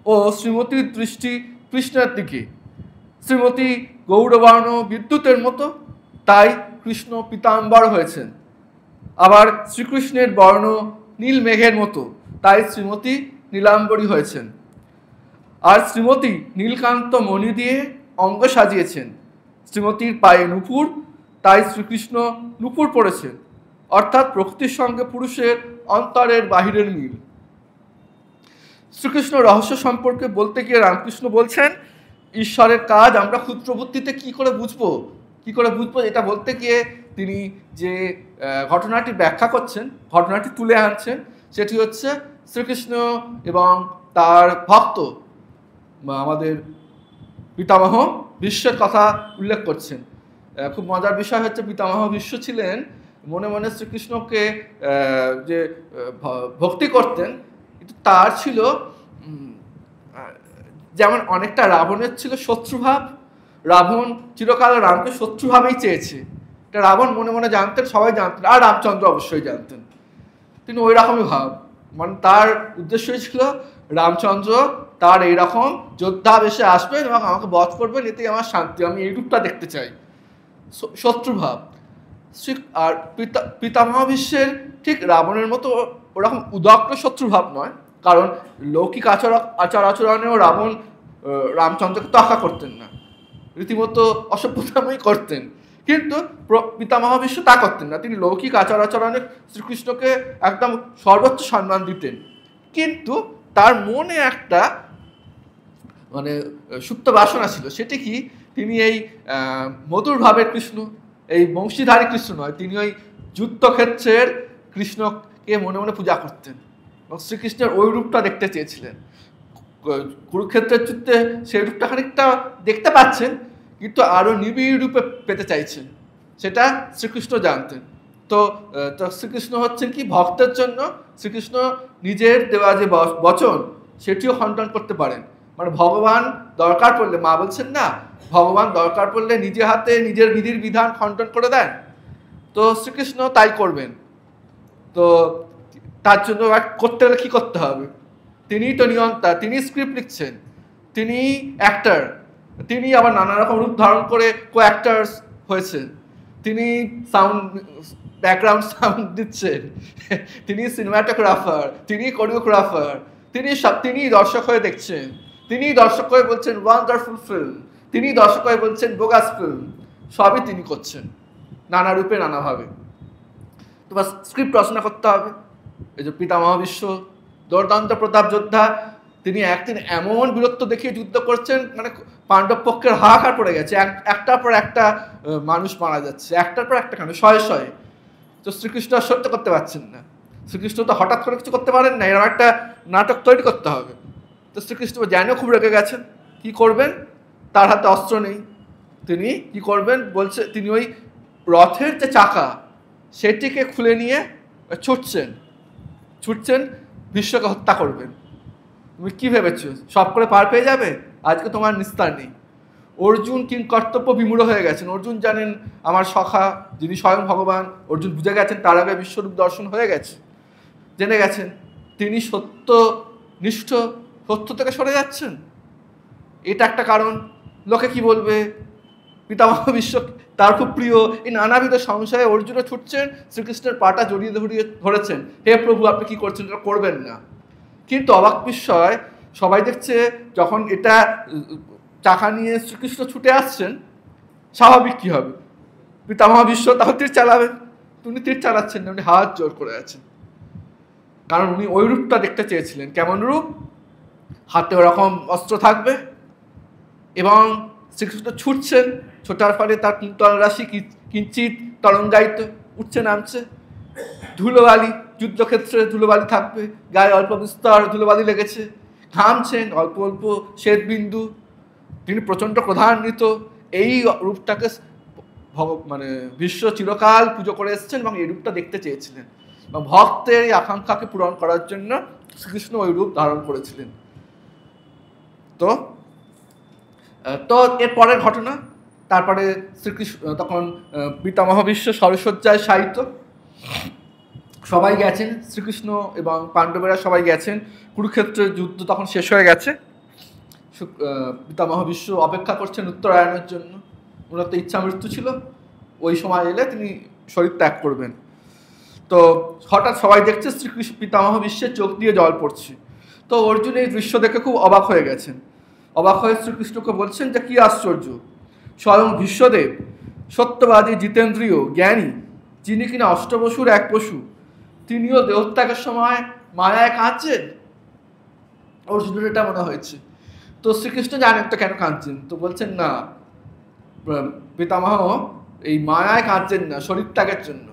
ও শ্রীমতীর দৃষ্টি কৃষ্ণের দিকে। শ্রীমতী গৌরবর্ণ বিদ্যুতের মতো, তাই কৃষ্ণ পীতাম্বর হয়েছেন। আবার শ্রীকৃষ্ণের বর্ণ নীল মেঘের মতো, তাই শ্রীমতী নীলাম্বরী হয়েছেন। আর শ্রীমতী নীলকান্ত মণি দিয়ে অঙ্গ সাজিয়েছেন। শ্রীমতীর পায়ে নূপুর, তাই শ্রীকৃষ্ণ নূপুর পড়েছেন। অর্থাৎ প্রকৃতির সঙ্গে পুরুষের অন্তরের বাহিরের মিল। শ্রীকৃষ্ণ রহস্য সম্পর্কে বলতে গিয়ে রামকৃষ্ণ বলছেন, ঈশ্বরের কাজ আমরা ক্ষুদ্র বুদ্ধিতে কি করে বুঝবো, এটা বলতে গিয়ে তিনি যে ঘটনাটি ব্যাখ্যা করছেন, ঘটনাটি তুলে আনছেন, সেটি হচ্ছে শ্রীকৃষ্ণ এবং তার ভক্ত আমাদের পিতামহ ভীষ্মের কথা উল্লেখ করছেন। খুব মজার বিষয় হচ্ছে, পিতামহ ভীষ্ম ছিলেন মনে মনে শ্রীকৃষ্ণকে যে ভক্তি করতেন, কিন্তু তার ছিল যেমন অনেকটা রাবণের ছিল শত্রুভাব। রাবণ চিরকাল রামকে শত্রুভাবেই চেয়েছে, এটা রাবণ মনে মনে জানতেন, সবাই জানতেন, আর রামচন্দ্র অবশ্যই জানতেন। তিনি ওই রকমই ভাব, মানে তার উদ্দেশ্যই ছিল রামচন্দ্র তার এইরকম যোদ্ধা বেশে আসবেন এবং আমাকে বধ করবেন, এতেই আমার শান্তি, আমি এই রূপটা দেখতে চাই, শত্রুভাব। আর পিতামহ ভীষ্মের ঠিক রাবণের মতো ওরকম উদগ্র শত্রুভাব নয়, কারণ লৌকিক আচার আচরণেও রাবণ রামচন্দ্রকে তোয়াক্কা করতেন না, রীতিমতো অসভ্যতামই করতেন। কিন্তু পিতামহ ভীষ্ম তা করতেন না, তিনি লৌকিক আচার আচরণে শ্রীকৃষ্ণকে একদম সর্বোচ্চ সম্মান দিতেন। কিন্তু তার মনে একটা মানে সুপ্ত বাসনা ছিল, সেটি কি, তিনি এই মধুর ভাবের কৃষ্ণ, এই বংশীধারী কৃষ্ণ নয়, তিনি ওই যুদ্ধক্ষেত্রের কৃষ্ণকে মনে মনে পূজা করতেন এবং শ্রীকৃষ্ণের ওই রূপটা দেখতে চেয়েছিলেন। কুরুক্ষেত্রের যুদ্ধে সেই রূপটা খানিকটা দেখতে পাচ্ছেন, কিন্তু আরও নিবিড় রূপে পেতে চাইছেন, সেটা শ্রীকৃষ্ণ জানতেন। তো শ্রীকৃষ্ণ হচ্ছেন কি, ভক্তের জন্য শ্রীকৃষ্ণ নিজের দেওয়া যে বচন সেটিও খণ্ডন করতে পারেন। মানে ভগবান দরকার পড়লে, মা বলছেন না, ভগবান দরকার পড়লে নিজে হাতে নিজের বিধির বিধান খণ্ডন করে দেন, তো শ্রীকৃষ্ণ তাই করবেন। তো তার জন্য করতে হলে কী করতে হবে, তিনিই তো নিয়ন্তা, তিনি স্ক্রিপ্ট লিখছেন, তিনি অ্যাক্টার, তিনি আবার নানা রকম রূপ ধারণ করে কো-অ্যাক্টার্স হয়েছেন, তিনি সাউন্ড ব্যাকগ্রাউন্ড সাউন্ড দিচ্ছেন, তিনি সিনেমাটোগ্রাফার, তিনি কোরিওগ্রাফার, তিনি দর্শক হয়ে দেখছেন, তিনি দর্শক হয়ে বলছেন ওয়ান্ডারফুল ফিল্ম, তিনি দর্শক হয়ে বলছেন বোগাস ফিল্ম, সবই তিনি করছেন নানা রূপে নানাভাবে। তো বাস স্ক্রিপ্ট রচনা করতে হবে। এই যে পিতামহ ভীষ্ম দুর্দান্ত প্রতাপ যোদ্ধা, তিনি একদিন এমন বীরত্ব দেখিয়ে যুদ্ধ করছেন, মানে পাণ্ডব পক্ষের হাহাকার পড়ে গেছে, একটার পর একটা মানুষ মারা যাচ্ছে, একটার পর একটা কেন, শয়ে শয়ে। তো শ্রীকৃষ্ণ আর সহ্য করতে পারছেন না, শ্রীকৃষ্ণ তো হঠাৎ করে কিছু করতে পারেন না, এরকম একটা নাটক তৈরি করতে হবে। তো শ্রীকৃষ্ণ জানেও খুব রেগে গেছেন, কি করবেন, তার হাতে অস্ত্র নেই, তিনি কি করবেন বলছে, তিনি ওই রথের যে চাকা সেটিকে খুলে নিয়ে ছুটছেন ভীষ্মকে হত্যা করবেন। তুমি কি ভেবেছ সব করে পার পেয়ে যাবে, আজকে তোমার নিস্তার নেই। অর্জুন কর্তব্য বিমূঢ় হয়ে গেছেন। অর্জুন জানেন আমার সখা যিনি স্বয়ং ভগবান, অর্জুন বুঝে গেছেন, তার আগে বিশ্বরূপ দর্শন হয়ে গেছে, জেনে গেছেন তিনি সত্যনিষ্ঠ, সত্য থেকে সরে যাচ্ছেন, এটা একটা কারণ। লোকে কি বলবে, পিতামহ ভীষ্ম তার খুব প্রিয়, এই নানাবিধ সংশয়ে অর্জুনে ছুটছেন, শ্রীকৃষ্ণের পাটা জড়িয়ে ধরেছেন, হে প্রভু আপনি কি করছেন, এটা করবেন না। কিন্তু অবাক বিষয়, সবাই দেখছে যখন এটা চাকা নিয়ে শ্রীকৃষ্ণ ছুটে আসছেন, স্বাভাবিক কী হবে, পিতামহ ভীষ্ম তাও তীর চালাবেন, উনি তীর চালাচ্ছেন না, উনি হাত জোর করে আছেন, কারণ উনি ওই রূপটা দেখতে চেয়েছিলেন। কেমন রূপ, হাতে ওরকম অস্ত্র থাকবে এবং শ্রীকৃষ্ণ ছুটছেন, ছোটার ফলে তার কুন্তল রাশি কিঞ্চিত তরঙ্গায়িত, উঠছে নামছে, ধুলোবালি, যুদ্ধক্ষেত্রে ধুলোবালি থাকবে, গায়ে অল্প বিস্তর ধুলোবালি লেগেছে, ঘামছেন অল্প অল্প শ্বেত বিন্দু, তিনি প্রচণ্ড ক্রোধান্বিত, এই রূপটাকে মানে বিশ্ব চিরকাল পুজো করে এসেছেন এবং এই রূপটা দেখতে চেয়েছিলেন এবং ভক্তের এই আকাঙ্ক্ষাকে পূরণ করার জন্য শ্রীকৃষ্ণ ওই রূপ ধারণ করেছিলেন। তো তো এর পরের ঘটনা, তারপরে শ্রীকৃষ্ণ তখন পিতামহ ভীষ্ম সরসজ্জায় শায়িত, সবাই গেছেন, শ্রীকৃষ্ণ এবং পাণ্ডবেরা সবাই গেছেন, কুরুক্ষেত্রের যুদ্ধ তখন শেষ হয়ে গেছে। পিতামহ ভীষ্ম অপেক্ষা করছেন উত্তরায়ণের জন্য, ওনার তো ইচ্ছা মৃত্যু ছিল, ওই সময় এলে তিনি শরীর ত্যাগ করবেন। তো হঠাৎ সবাই দেখছে শ্রীকৃষ্ণ পিতামহ ভীষ্মের চোখ দিয়ে জল পড়ছে। তো অর্জুন এই দৃশ্য দেখে খুব অবাক হয়ে গেছেন, অবাক হয়ে শ্রীকৃষ্ণকে বলছেন যে কি আশ্চর্য, স্বয়ং ভীষ্মদেব সত্যবাদী জিতেন্দ্রীয় জ্ঞানী, যিনি কিনা অষ্টবসুর এক পশু, তিনিও দেহত্যাগের সময় মায়ায় কাঁদছেন। অর্জুনের এটা মনে হয়েছে। তো শ্রীকৃষ্ণ জানেন তো কেন কাঁদছেন, তো বলছেন না পিতামহ এই মায়ায় কাঁদছেন না, শরীর ত্যাগের জন্য।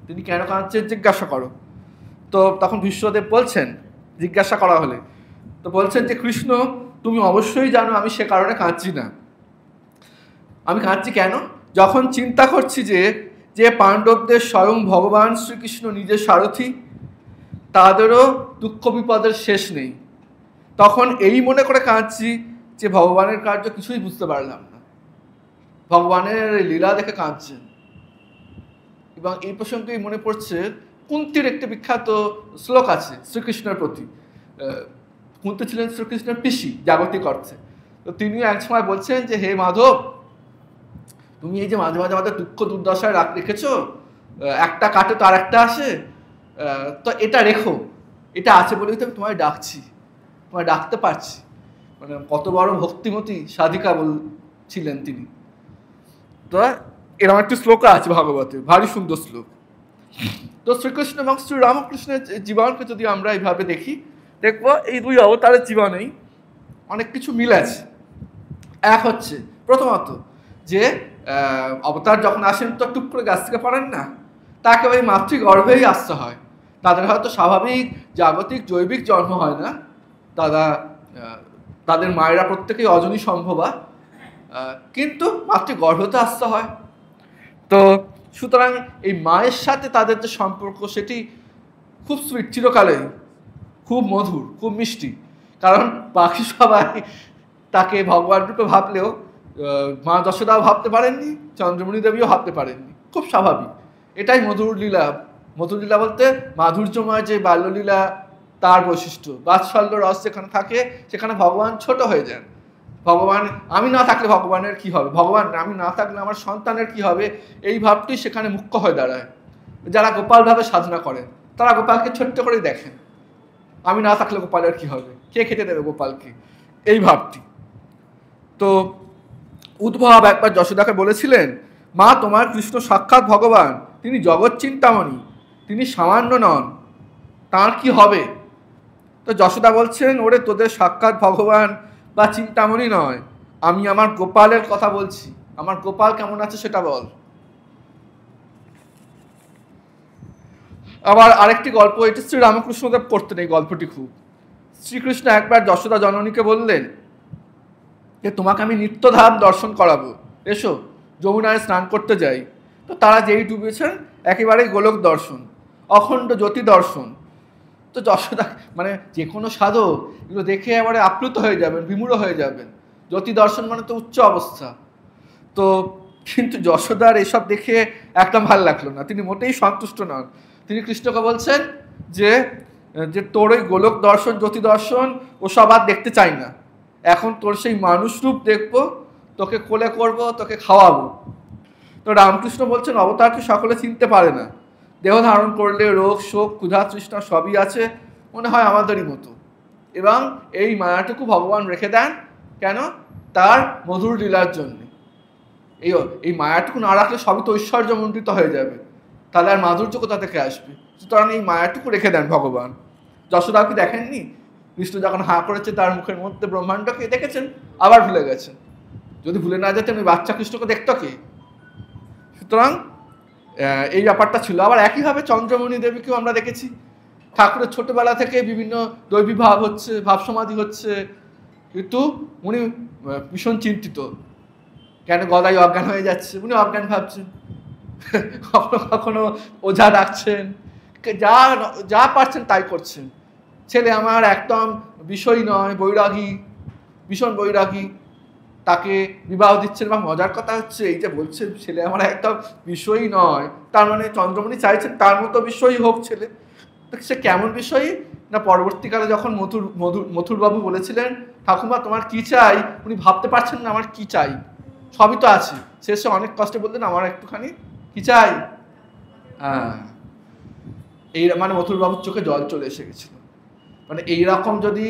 তিনি কেন কাঁদছেন জিজ্ঞাসা করো। তো তখন ভীষ্মদেব বলছেন, জিজ্ঞাসা করা হলে তো বলছেন যে কৃষ্ণ তুমি অবশ্যই জানো আমি সে কারণে কাঁদছি না। আমি কাঁদছি কেন, যখন চিন্তা করছি যে পাণ্ডবদের স্বয়ং ভগবান শ্রীকৃষ্ণ নিজের সারথি, তাদেরও দুঃখ বিপদের শেষ নেই, তখন এই মনে করে কাঁদছি যে ভগবানের কার্য কিছুই বুঝতে পারলাম না, ভগবানের লীলা দেখে কাঁদছেন। এবং এই প্রসঙ্গেই মনে পড়ছে কুন্তির একটি বিখ্যাত শ্লোক আছে শ্রীকৃষ্ণের প্রতি। কুন্তি ছিলেন শ্রীকৃষ্ণের পিসি জাগতিক অর্থে। তো তিনিও এক সময় বলছেন যে হে মাধব, তুমি এই যে মাঝে মাঝে আমাদের দুঃখ দুর্দশায় রেখেছ, একটা কাটে তো আর একটা আসে, তো এটা রেখো, এটা আছে বলেই তো আমি তোমায় ডাকছি, তোমায় ডাকতে পারছি। মানে কত বড় ভক্তিমতী সাধিকা ছিলেন তিনি। তো এরকম একটি শ্লোক আছে ভাগবতে, ভারী সুন্দর শ্লোক। তো শ্রীকৃষ্ণ এবং শ্রী রামকৃষ্ণের জীবনকে যদি আমরা এইভাবে দেখি, দেখবো এই দুই অবতারের জীবনেই অনেক কিছু মিল আছে। এক হচ্ছে প্রথমত যে অবতার যখন আসেন তো টুক করে গাছ থেকে পড়েন না, তাকে ওই মাতৃগর্ভেই আসতে হয়। তাদের হয়তো স্বাভাবিক জাগতিক জৈবিক জন্ম হয় না, তাদের মায়েরা প্রত্যেকেই অজনী সম্ভবা, কিন্তু মাতৃগর্ভতে আসতে হয়। তো সুতরাং এই মায়ের সাথে তাদের যে সম্পর্ক সেটি খুব সুইট, চিরকালেই খুব মধুর, খুব মিষ্টি। কারণ বাকি সবাই তাকে ভগবান রূপে ভাবলেও মা যশোদাও ভাবতে পারেননি, চন্দ্রমণি দেবীও ভাবতে পারেননি, খুব স্বাভাবিক। এটাই মধুর লীলা। মধুর লীলা বলতে মাধুর্যময় যে বাল্যলীলা তার বৈশিষ্ট্য। বাৎসল্য রস যেখানে থাকে সেখানে ভগবান ছোট হয়ে যান। ভগবান আমি না থাকলে ভগবানের কি হবে, ভগবান আমি না থাকলে আমার সন্তানের কি হবে, এই ভাবটি সেখানে মুখ্য হয়ে দাঁড়ায়। যারা গোপালভাবে সাধনা করেন তারা গোপালকে ছোট্ট করেই দেখেন, আমি না থাকলে গোপালের কি হবে, কে খেতে দেবে গোপালকে, এই ভাবটি। তো উদ্ভব একবার যশোদাকে বলেছিলেন, মা তোমার কৃষ্ণ সাক্ষাৎ ভগবান, তিনি জগৎ চিন্তামণি, তিনি সামান্য নন, তার কি হবে। তো যশোদা বলছেন, ওরে তোদের সাক্ষাৎ ভগবান বা চিন্তামণি নয়, আমি আমার গোপালের কথা বলছি, আমার গোপাল কেমন আছে সেটা বল। আবার আরেকটি গল্প, এটি শ্রী রামকৃষ্ণদেব করতেন এই গল্পটি খুব। শ্রীকৃষ্ণ একবার যশোদা জননীকে বললেন যে তোমাকে আমি নিত্যধাম দর্শন করাবো, এসো যমুনায় স্নান করতে যাই। তো তারা যেই ডুবেছেন একেবারেই গোলক দর্শন, অখণ্ড জ্যোতি দর্শন। তো যশোদা মানে যে কোনো সাধক এগুলো দেখে এবারে আপ্লুত হয়ে যাবেন, বিমূঢ় হয়ে যাবেন। জ্যোতি দর্শন মানে তো উচ্চ অবস্থা। তো কিন্তু যশোদার এসব দেখে একদম ভালো লাগলো না, তিনি মোটেই সন্তুষ্ট নন। তিনি কৃষ্ণকে বলছেন যে তোর ওই গোলক দর্শন জ্যোতি দর্শন ওসব আর দেখতে চাই না, এখন তোর সেই মানুষ রূপ দেখবো, তোকে কোলে করবো, তোকে খাওয়াবো। তো রামকৃষ্ণ বলছেন, অবতারকে সকলে চিনতে পারে না, দেহ ধারণ করলে রোগ শোক ক্ষুধা তৃষ্ণা সবই আছে, মনে হয় আমাদেরই মতো। এবং এই মায়াটুকু ভগবান রেখে দেন কেন, তার মধুর লীলার জন্যে। এই মায়াটুকু না রাখলে সবই তো ঐশ্বর্যমণ্ডিত হয়ে যাবে, তাহলে আর মাধুর্য কোথা থেকে আসবে। সুতরাং এই মায়াটুকু রেখে দেন ভগবান। যশোদা কি দেখেননি, কৃষ্ণ যখন হাঁ করেছে তার মুখের মধ্যে ব্রহ্মাণ্ডকে দেখেছেন, আবার ভুলে গেছেন। যদি ভুলে না যেতেন ওই বাচ্চা কৃষ্ণকে দেখতো কে। সুতরাং এই ব্যাপারটা ছিল। আবার একইভাবে চন্দ্রমণি দেবীকেও আমরা দেখেছি, ঠাকুরের ছোটবেলা থেকে বিভিন্ন দৈবী ভাব হচ্ছে, ভাব সমাধি হচ্ছে, কিন্তু উনি ভীষণ চিন্তিত কেন গদাই অজ্ঞান হয়ে যাচ্ছে, উনি অজ্ঞান ভাবছেন। কখনো কখনো ওঝা ডাকছেন, যা যা পারছেন তাই করছেন। ছেলে আমার একদম বিষয় নয়, বৈরাগী, ভীষণ বৈরাগী, তাকে বিবাহ দিচ্ছেন। বা মজার কথা হচ্ছে এই যে বলছেন ছেলে আমার একদম বিষয়ই নয়, তার মানে চন্দ্রমণি চাইছেন তার মতো বিষয়ই হোক ছেলে। সে কেমন বিষয়ই না, পরবর্তীকালে যখন মথুরবাবু বলেছিলেন ঠাকুমা তোমার কি চাই, উনি ভাবতে পারছেন না আমার কি চাই, সবই তো আছে। শেষে অনেক কষ্টে বললেন আমার একটুখানি কি চাই। হ্যাঁ, এই মানে মথুরবাবুর চোখে জল চলে এসে গেছিল। মানে এইরকম যদি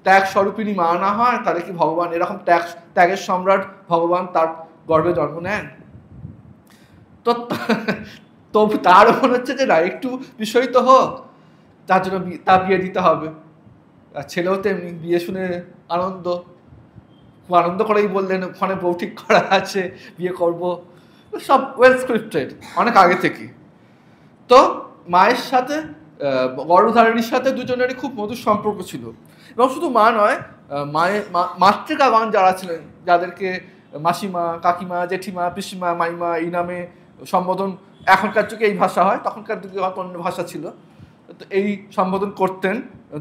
ত্যাগ স্বরূপিনী মা না হয়, তাহলে কি ভগবান এরকম ত্যাগের সম্রাট ভগবান তার গর্ভে জন্ম নেন? তো তার মনে হচ্ছে যে না, একটু বিষয় তো হোক, তার জন্য তা বিয়ে দিতে হবে। আর ছেলেও তেমনি, বিয়ে শুনে আনন্দ, খুব আনন্দ করেই বললেন ওখানে বউ ঠিক করা আছে, বিয়ে করব, সব ওয়েল স্ক্রিপ্টেড অনেক আগে থেকে। তো মায়ের সাথে গর্ভধারিণীর সাথে দুজনেরই খুব মধুর সম্পর্ক ছিল। এবং শুধু মা নয়, মায়ের মাতৃকাগণ যারা ছিলেন, যাদেরকে মাসিমা, কাকিমা, জেঠিমা, পিসিমা, মাইমা এই নামে সম্বোধন, এখনকার যুগে এই ভাষা হয়, তখনকার যুগে হয়তো অন্য ভাষা ছিল, তো এই সম্বোধন করতেন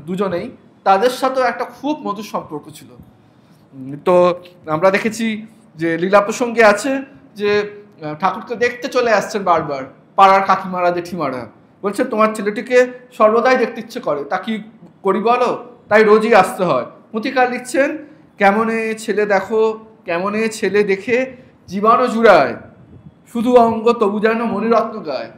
দুজনেই, তাদের সাথেও একটা খুব মধুর সম্পর্ক ছিল। তো আমরা দেখেছি যে লীলা প্রসঙ্গে আছে যে ঠাকুরকে দেখতে চলে আসছেন বারবার পাড়ার কাকিমারা, জেঠিমারা, বলছে তোমার ছেলেটিকে সর্বদাই দেখতে ইচ্ছে করে, তা কি করি বলো, তাই রোজই আসতে হয়। মতিকার লিখছেন কেমনে ছেলে দেখো, কেমনে ছেলে দেখে জীবাণু জুড়ায়, শুধু অঙ্গ তবু যেন মণিরত্ন গায়।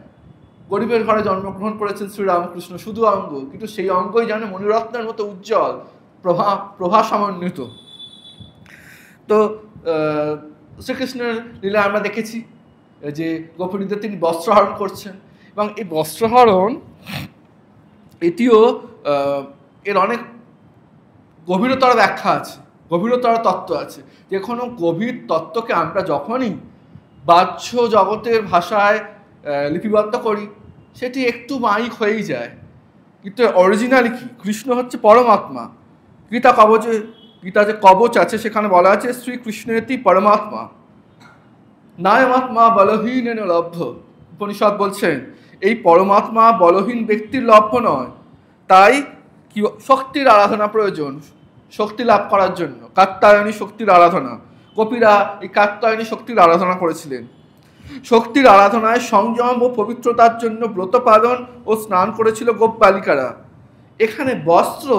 গরিবের ঘরে জন্মগ্রহণ করেছেন শ্রীরামকৃষ্ণ, শুধু অঙ্গ, কিন্তু সেই অঙ্গই যেন মণিরত্নের মতো উজ্জ্বল, প্রভা সমন্বিত। তো শ্রীকৃষ্ণের লীলা আমরা দেখেছি যে গোপিনীদের তিনি বস্ত্রহরণ করছেন, এবং এই বস্ত্রহরণ এটিও এর অনেক গভীরতর ব্যাখ্যা আছে, গভীরতর তত্ত্ব আছে। যে কোনো গভীর তত্ত্বকে আমরা যখনই বাহ্য জগতের ভাষায় লিপিবদ্ধ করি, সেটি একটু মাইক হয়েই যায়, কিন্তু অরিজিনালি কি, কৃষ্ণ হচ্ছে পরমাত্মা। গীতা যে কবচ আছে সেখানে বলা আছে শ্রীকৃষ্ণেতি পরমাত্মা নায়মাত্মা বলহীন লভ্য। উপনিষদ বলছেন এই পরমাত্মা বলহীন ব্যক্তির লভ্য নয়, তাই কি শক্তির আরাধনা প্রয়োজন, শক্তি লাভ করার জন্য কাত্যায়নী শক্তির আরাধনা। গোপীরা এই কাত্যায়নী শক্তির আরাধনা করেছিলেন। শক্তির আরাধনায় সংযম ও পবিত্রতার জন্য ব্রত পালন ও স্নান করেছিল গোপ বালিকারা। এখানে বস্ত্র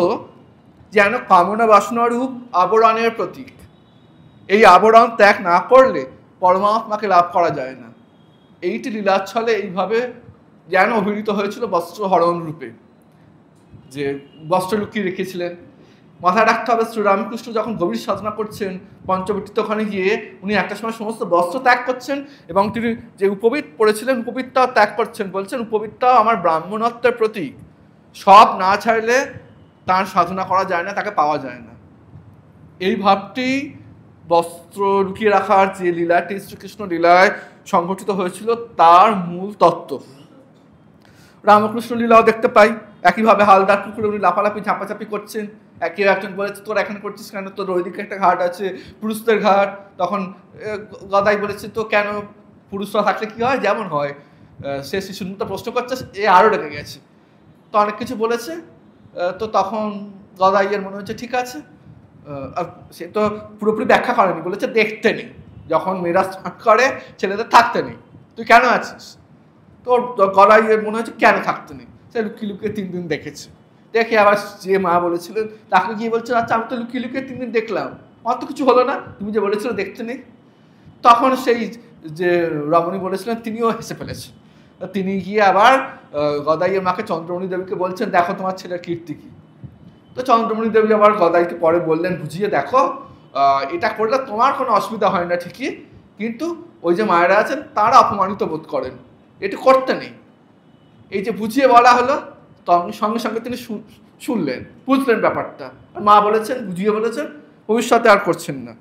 যেন কামনা বাসনা রূপ আবরণের প্রতীক। এই আবরণ ত্যাগ না করলে পরমাত্মাকে লাভ করা যায় না। এইটি লীলাচ্ছলে এইভাবে যেন অভিহিত হয়েছিল বস্ত্রহরণ রূপে, যে বস্ত্র লুকিয়ে রেখেছিলেন। মাথায় রাখতে হবে শ্রীরামকৃষ্ণ যখন গভীর সাধনা করছেন পঞ্চবটিতে, ওখানে গিয়ে উনি একটা সময় সমস্ত বস্ত্র ত্যাগ করছেন, এবং তিনি যে উপবীত পড়েছিলেন উপবীতটাও ত্যাগ করছেন। বলছেন উপবীতটাও আমার ব্রাহ্মণত্বের প্রতীক, সব না ছাড়লে তার সাধনা করা যায় না, তাকে পাওয়া যায় না। এই ভাবটি বস্ত্র লুকিয়ে রাখার যে লীলাটি শ্রীকৃষ্ণ লীলায় সংঘটিত হয়েছিল তার মূল তত্ত্ব। রামকৃষ্ণ লীলাও দেখতে পাই একইভাবে, হালদার পুকুরে উনি লাফালাফি ঝাঁপাঝাঁপি করছেন। কেউ একজন বলেছে তোর এখানে করছিস কেন, তোর ওইদিকে একটা ঘাট আছে পুরুষদের ঘাট। তখন গদাই বলেছে তো কেন, পুরুষরা থাকলে কি হয়, যেমন হয়। সে শিশুর মতো প্রশ্ন করছে, এ আরও রেগে গেছে, তো অনেক কিছু বলেছে। তো তখন গদাইয়ের মনে হচ্ছে ঠিক আছে, সে তো পুরোপুরি ব্যাখ্যা করেনি, বলেছে দেখতে নেই, যখন মেয়েরা স্নান করে ছেলেদের থাকতে নেই, তুই কেন আছিস। তো গদাইয়ের মনে হচ্ছে কেন থাকতে নেই, সে লুকিয়ে লুকিয়ে 3 দিন দেখেছে। দেখে আবার যে মা বলেছিলেন তাকে গিয়ে বলছে আচ্ছা আমি তো লুকিয়ে লুকিয়ে 3 দিন দেখলাম, আমার তো কিছু হলো না, তুমি যে বলেছিল দেখতে নেই। তখন সেই যে রমণী বলেছিলেন তিনিও হেসে ফেলেছেন। তিনি গিয়ে আবার গদাইয়ের মাকে চন্দ্রমণি দেবীকে বলছেন দেখো তোমার ছেলের কীর্তি কী। তো চন্দ্রমণি দেবী আবার গদাইকে পরে বললেন বুঝিয়ে দেখো, এটা করলে তোমার কোনো অসুবিধা হয় না ঠিকই, কিন্তু ওই যে মায়েরা আছেন তারা অপমানিত বোধ করেন, এটি করতে নেই। এই যে বুঝিয়ে বলা হলো, তখন সঙ্গে সঙ্গে তিনি শুনলেন, বুঝলেন ব্যাপারটা, আর মা বলেছেন, বুঝিয়ে বলেছেন, ভবিষ্যতে আর করছেন না।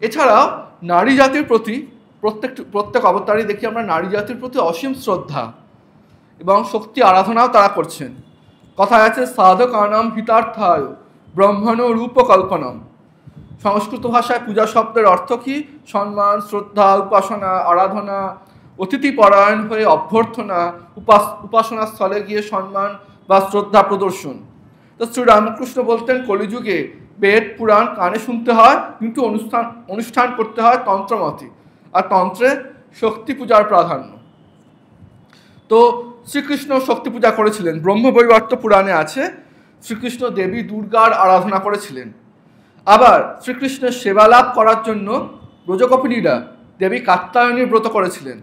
এছাড়াও নারী জাতির প্রতি প্রত্যেক অবতারই দেখি আমরা নারী জাতির প্রতি অসীম শ্রদ্ধা এবং শক্তি আরাধনাও তারা করছেন। কথায় আছে সাধকানাম হিতার্থায় ব্রহ্মণ রূপকল্পনম। সংস্কৃত ভাষায় পূজা শব্দের অর্থ কি? সম্মান, শ্রদ্ধা, উপাসনা, আরাধনা, অতিথি পরায়ণ হয়ে অভ্যর্থনা, উপাসনা স্থলে গিয়ে সম্মান বা শ্রদ্ধা প্রদর্শন। তো শ্রীরামকৃষ্ণ বলতেন কলিযুগে বেদ পুরাণ কানে শুনতে হয়, কিন্তু অনুষ্ঠান করতে হয় তন্ত্রমতে, আর তন্ত্রে শক্তি পূজার প্রাধান্য। তো শ্রীকৃষ্ণ শক্তি পূজা করেছিলেন। ব্রহ্মবৈবর্ত পুরাণে আছে শ্রীকৃষ্ণ দেবী দুর্গার আরাধনা করেছিলেন। আবার শ্রীকৃষ্ণের সেবা লাভ করার জন্য ব্রজগোপিনীরা দেবী কাত্যায়নীর ব্রত করেছিলেন।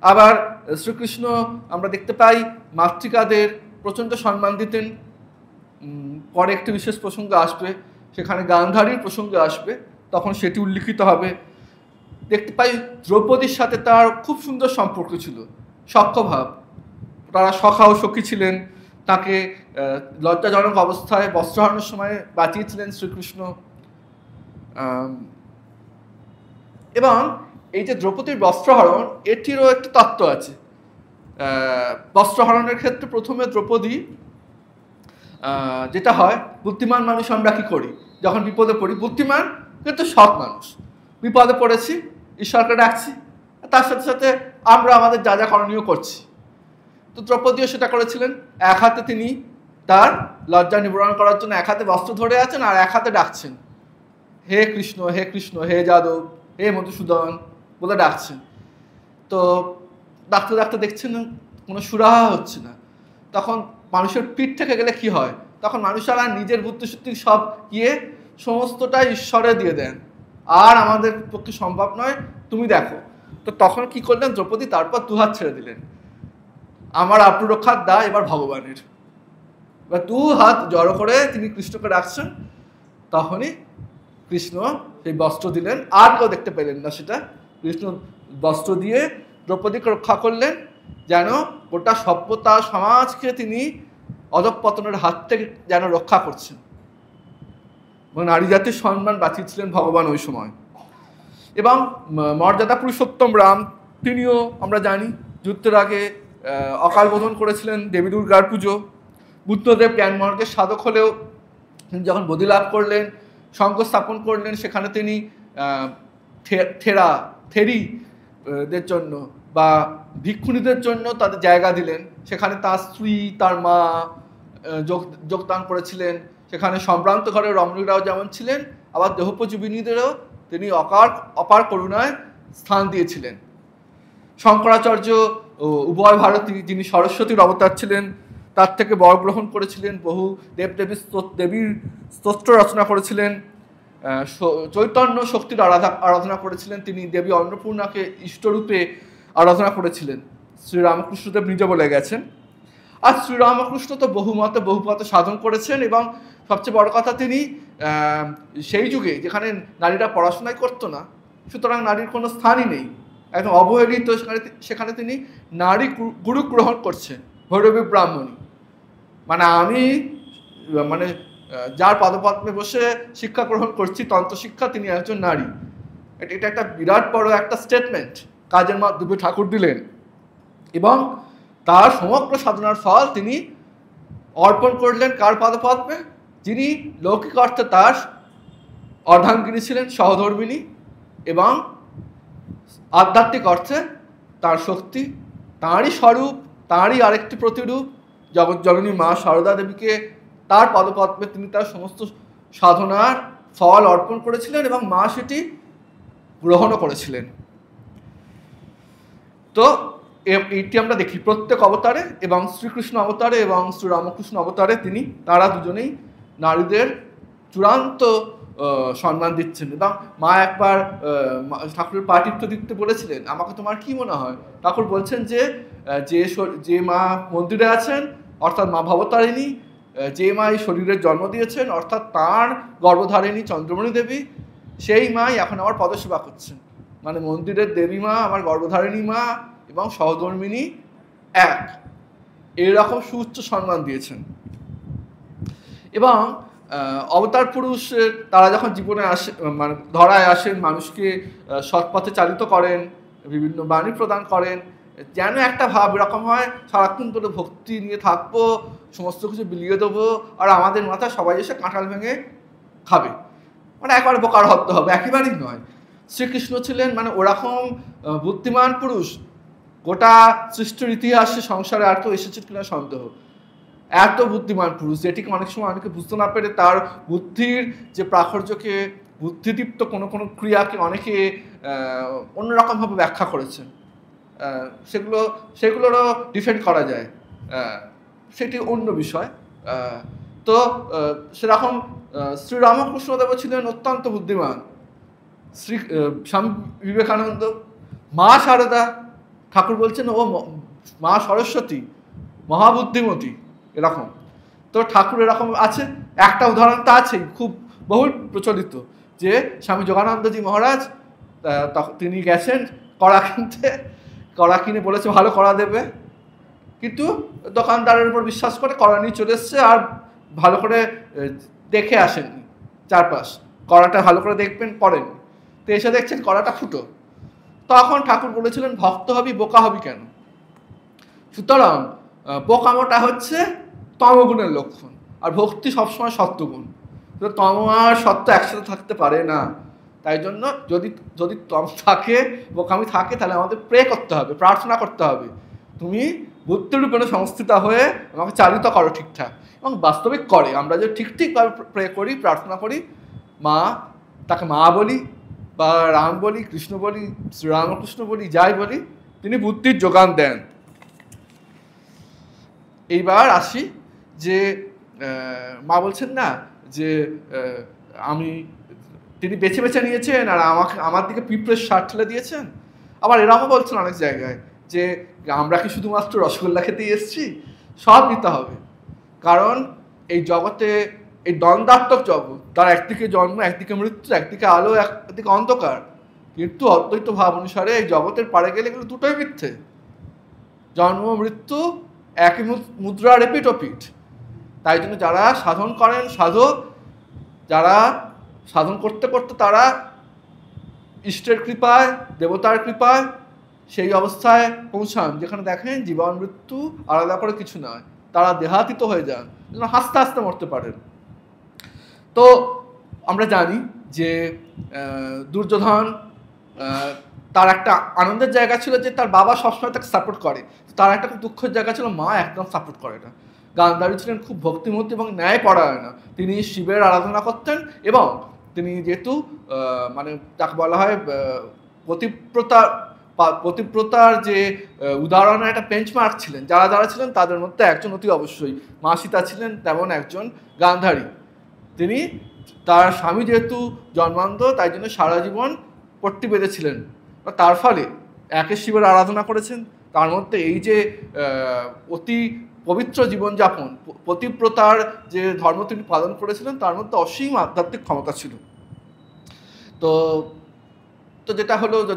আবার শ্রীকৃষ্ণ আমরা দেখতে পাই মাতৃকাদের প্রচণ্ড সম্মান দিতেন। পরে একটি বিশেষ প্রসঙ্গ আসবে, সেখানে গান্ধারীর প্রসঙ্গে আসবে, তখন সেটি উল্লিখিত হবে। দেখতে পাই দ্রৌপদীর সাথে তার খুব সুন্দর সম্পর্ক ছিল, সখ্যভাব। তারা সখা ও সখী ছিলেন। তাকে লজ্জাজনক অবস্থায় বস্ত্রহরণের সময় বাঁচিয়েছিলেন শ্রীকৃষ্ণ। এবং এই যে দ্রৌপদীর বস্ত্রহরণ, এটিরও একটি তত্ত্ব আছে। বস্ত্রহরণের ক্ষেত্রে প্রথমে দ্রৌপদী, যেটা হয়, বুদ্ধিমান মানুষ আমরা কি করি যখন বিপদে পড়ি? বুদ্ধিমান কিন্তু সৎ মানুষ, বিপদে পড়েছি, ঈশ্বরকে ডাকছি, তার সাথে সাথে আমরা আমাদের যা যা করণীয় করছি। তো দ্রৌপদীও সেটা করেছিলেন। এক হাতে তিনি তার লজ্জা নিবারণ করার জন্য এক হাতে বস্ত্র ধরে আছেন, আর এক হাতে ডাকছেন, হে কৃষ্ণ, হে কৃষ্ণ, হে যাদব, হে মধুসূদন বলে ডাকছেন। তো ডাকতে ডাকতে দেখছেন কোনো সুরাহা হচ্ছে না। তখন মানুষের পিঠ থেকে গেলে কি হয়? তখন মানুষেরা নিজের বুদ্ধিশুদ্ধি সব গিয়ে সমস্তটাই ঈশ্বরে দিয়ে দেন, আর আমাদের পক্ষে সম্ভব নয়, তুমি দেখো। তো তখন কি করলেন দ্রৌপদী? তারপর দুহাত ছেড়ে দিলেন, আমার আব্রু রক্ষার দায় এবার ভগবানের। এবার দু হাত জড়ো করে তিনি কৃষ্ণকে ডাকছেন। তখনই কৃষ্ণ সেই বস্ত্র দিলেন, আর কেউ দেখতে পেলেন না সেটা। কৃষ্ণ বস্ত্র দিয়ে দ্রৌপদীকে রক্ষা করলেন, যেন গোটা সভ্যতা সমাজকে তিনি অধঃপতনের হাত থেকে যেন রক্ষা করছেন। এবং নারী জাতির সম্মান বাঁচিয়েছিলেন ভগবান ওই সময়। এবং মর্যাদা পুরুষোত্তম রাম, তিনিও আমরা জানি যুদ্ধের আগে অকাল বোধন করেছিলেন দেবী দুর্গার পুজো। বুদ্ধদেব জ্ঞানমার্গের সাধক হলেও তিনি যখন বোধি লাভ করলেন, সঙ্গ স্থাপন করলেন, সেখানে তিনি থেরিদের জন্য বা ভিক্ষুণীদের জন্য তাদের জায়গা দিলেন। সেখানে তার স্ত্রী, তার মা যোগদান করেছিলেন। সেখানে সম্ভ্রান্ত ঘরের রমণীরাও যেমন ছিলেন, আবার দেহোপজীবিনীদেরও তিনি অপার করুণায় স্থান দিয়েছিলেন। শঙ্করাচার্য উভয় ভারতী, যিনি সরস্বতীর অবতার ছিলেন, তার থেকে বর গ্রহণ করেছিলেন, বহু দেবীর স্তোত্র রচনা করেছিলেন, চৈতন্য শক্তির আরাধনা করেছিলেন। তিনি দেবী অন্নপূর্ণাকে ইষ্টরূপে আরাধনা করেছিলেন, শ্রীরামকৃষ্ণদেব নিজে বলে গেছেন। আর শ্রীরামকৃষ্ণ তো বহুমতে বহুপথে সাধন করেছেন। এবং সবচেয়ে বড় কথা, তিনি সেই যুগে যেখানে নারীরা পড়াশোনাই করতো না, সুতরাং নারীর কোনো স্থানই নেই, একদম অবহেলিত, সেখানে তিনি নারী গুরু গ্রহণ করছেন, ভৈরবী ব্রাহ্মণী। মানে যার পাদপদ্মে বসে শিক্ষা গ্রহণ করছি তন্ত্রশিক্ষা, তিনি একজন নারী। এটা একটা বিরাট বড় একটা স্টেটমেন্ট কাজের মাধ্যমে ঠাকুর দিলেন। এবং তার সমগ্র সাধনার ফল তিনি অর্পণ করলেন কার পাদপদ্মে? যিনি লৌকিক অর্থে তার অর্ধাঙ্গিনী ছিলেন, সহধর্মিণী, এবং আধ্যাত্মিক অর্থে তার শক্তি, তাঁরই স্বরূপ, তাঁরই আরেকটি প্রতিরূপ জগৎ জননী মা সারদা দেবীকে তার পদপদ্মে তিনি তার সমস্ত সাধনার ফল অর্পণ করেছিলেন, এবং মা সেটি গ্রহণও করেছিলেন। তো এইটি আমরা দেখি প্রত্যেক অবতারে, এবং শ্রীকৃষ্ণ অবতারে এবং শ্রীরামকৃষ্ণ অবতারে তারা দুজনেই নারীদের চূড়ান্ত সম্মান দিচ্ছেন। এবং মা একবার ঠাকুরের পাটিত্ব দিতে বলেছিলেন, আমাকে তোমার কি মনে হয়? ঠাকুর বলছেন যে মা মন্দিরে আছেন, অর্থাৎ মা ভবতারিণী, যে মা এই শরীরের জন্ম দিয়েছেন, অর্থাৎ তাঁর গর্ভধারিণী চন্দ্রমণি দেবী, সেই মাই এখন আমার পদসেবা করছেন। মানে মন্দিরের দেবী মা, আমার গর্ভধারিণী মা এবং সহধর্মিণী এক, এইরকম সুউচ্চ সম্মান দিয়েছেন। এবং অবতার পুরুষ তারা যখন জীবনে আসে, ধরায় আসেন, মানুষকে সৎপথে চালিত করেন, বিভিন্ন বাণী প্রদান করেন, যেন একটা ভাব এরকম হয় সারাক্ষণ ধরে ভক্তি নিয়ে থাকবো, সমস্ত কিছু বিলিয়ে দেবো, আর আমাদের মাথায় সবাই এসে কাঁঠাল ভেঙে খাবে, মানে একবার বোকার হতে হবে। একেবারেই নয়। শ্রীকৃষ্ণ ছিলেন মানে ওরকম বুদ্ধিমান পুরুষ, গোটা সৃষ্টির ইতিহাসে সংসারে আর কেউ এসেছে কিনা সন্দেহ। এত বুদ্ধিমান পুরুষ, যেটিকে অনেক সময় অনেকে বুঝতে না পেরে তার বুদ্ধির যে প্রাচুর্যকে, বুদ্ধিদীপ্ত কোনো কোনো ক্রিয়াকে অনেকে অন্যরকমভাবে ব্যাখ্যা করেছেন। সেগুলোরও ডিফেন্ড করা যায়, সেটি অন্য বিষয়। তো সেরকম শ্রীরামকৃষ্ণদেব ছিলেন অত্যন্ত বুদ্ধিমান। স্বামী বিবেকানন্দ, মা শারদা, ঠাকুর বলছেন ও মা সরস্বতী মহাবুদ্ধিমতী, এরকম। তো ঠাকুর এরকম আছে। একটা উদাহরণ তো আছেই, খুব বহুল প্রচলিত, যে স্বামী যোগানন্দজি মহারাজ তিনি গেছেন কড়া কিনতে, কড়া কিনে বলেছে ভালো কড়া দেবে, কিন্তু দোকানদারের উপর বিশ্বাস করে কড়া নিয়ে চলে এসছে, আর ভালো করে দেখে আসেননি চারপাশ, কড়াটা ভালো করে দেখবেন পড়েন, তো এসে দেখছেন কড়াটা ফুটো। তখন ঠাকুর বলেছিলেন ভক্ত হবি, বোকা হবি কেন? সুতরাং বোকামোটা হচ্ছে তমগুণের লক্ষণ, আর ভক্তি সবসময় সত্যগুণ। তো তম আর সত্য একসাথে থাকতে পারে না। তাই জন্য যদি যদি তম থাকে, বোকামি থাকে, তাহলে আমাদের প্রে করতে হবে, প্রার্থনা করতে হবে, তুমি বুদ্ধিরূপে সংস্থিত হয়ে আমাকে চালিত করো ঠিকঠাক। এবং বাস্তবিক করে, আমরা যে ঠিকভাবে প্রে করি, প্রার্থনা করি, মা, তাকে মা বলি বা রাম বলি, কৃষ্ণ বলি, শ্রীরামকৃষ্ণ বলি, যাই বলি, তিনি বুদ্ধির যোগান দেন। এইবার আসি যে মা বলছেন না যে তিনি বেছে বেছে নিয়েছেন আর আমার দিকে পিঁপড়ের সার ঠেলে দিয়েছেন। আবার এরমও বলছেন অনেক জায়গায় যে আমরা কি শুধুমাত্র রসগোল্লা খেতেই এসেছি, সব নিতে হবে। কারণ এই জগতে, এই দ্বন্দ্বাত্মক জগৎ, তার একদিকে জন্ম, একদিকে মৃত্যু, একদিকে আলো, একদিকে অন্ধকার, কিন্তু অদ্বৈত ভাব অনুসারে এই জগতের পারে গেলে এগুলো দুটোই মিথ্যে। জন্ম মৃত্যু একই মুদ্রা, রেপিট ওপিট। তাই জন্য যারা সাধন করেন, সাধক যারা সাধন করতে করতে তারা ইষ্টের কৃপায়, দেবতার কৃপায় সেই অবস্থায় পৌঁছান যেখানে দেখেন জীবন মৃত্যু আলাদা করে কিছু নয়, তারা দেহাতীত হয়ে যান, যেন হাসতে হাসতে মরতে পারেন। তো আমরা জানি যে দুর্যোধন, তার একটা আনন্দের জায়গা ছিল যে তার বাবা সবসময় তাকে সাপোর্ট করে, তার একটা খুব দুঃখের জায়গা ছিল মা একদম সাপোর্ট করে না। গান্ধারী ছিলেন খুব ভক্তিমতী এবং ন্যায়পরায়ণ, তিনি শিবের আরাধনা করতেন, এবং তিনি যেহেতু মানে তাকে বলা হয় পতিব্রতার যে উদাহরণের একটা বেঞ্চমার্ক ছিলেন, যারা যারা ছিলেন তাদের মধ্যে একজন অতি অবশ্যই মা সীতা ছিলেন, তেমন একজন গান্ধারী। তিনি, তার স্বামী যেহেতু জন্মান্ধ, তাই জন্য সারা জীবন পট্টি বেঁধেছিলেন, তার ফলে একে শিবের আরাধনা করেছেন। তার মধ্যে এই যে অতি পবিত্র জীবনযাপন, পতিব্রতার যে ধর্ম তিনি পালন করেছিলেন, তার মধ্যে অসীম আধ্যাত্মিক ক্ষমতা ছিল। তো তো যেটা হলো যে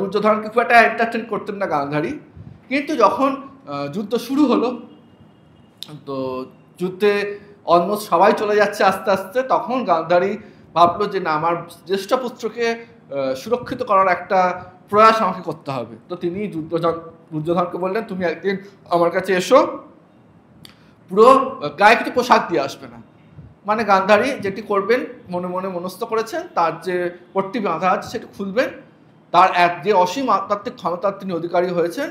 দুর্যোধনকে খুব একটা এন্টারটেন করতেন না গান্ধারী, কিন্তু যখন যুদ্ধ শুরু হলো, তো যুদ্ধে অলমোস্ট সবাই চলে যাচ্ছে আস্তে আস্তে, তখন গান্ধারী ভাবলো যে না, আমার জ্যেষ্ঠ পুত্রকে সুরক্ষিত করার একটা প্রয়াস আমাকে করতে হবে। তো তিনি দুর্যোধনকে বললেন তুমি একদিন আমার কাছে এসো, পুরো গায়ে কিছু পোশাক দিয়ে আসবে না। মানে গান্ধারী যেটি করবেন মনে মনে মনস্থ করেছেন, তার যে পট্টি বাঁধা আছে সেটা খুলবেন, তার যে অসীম আধ্যাত্মিক ক্ষমতার তিনি অধিকারী হয়েছেন,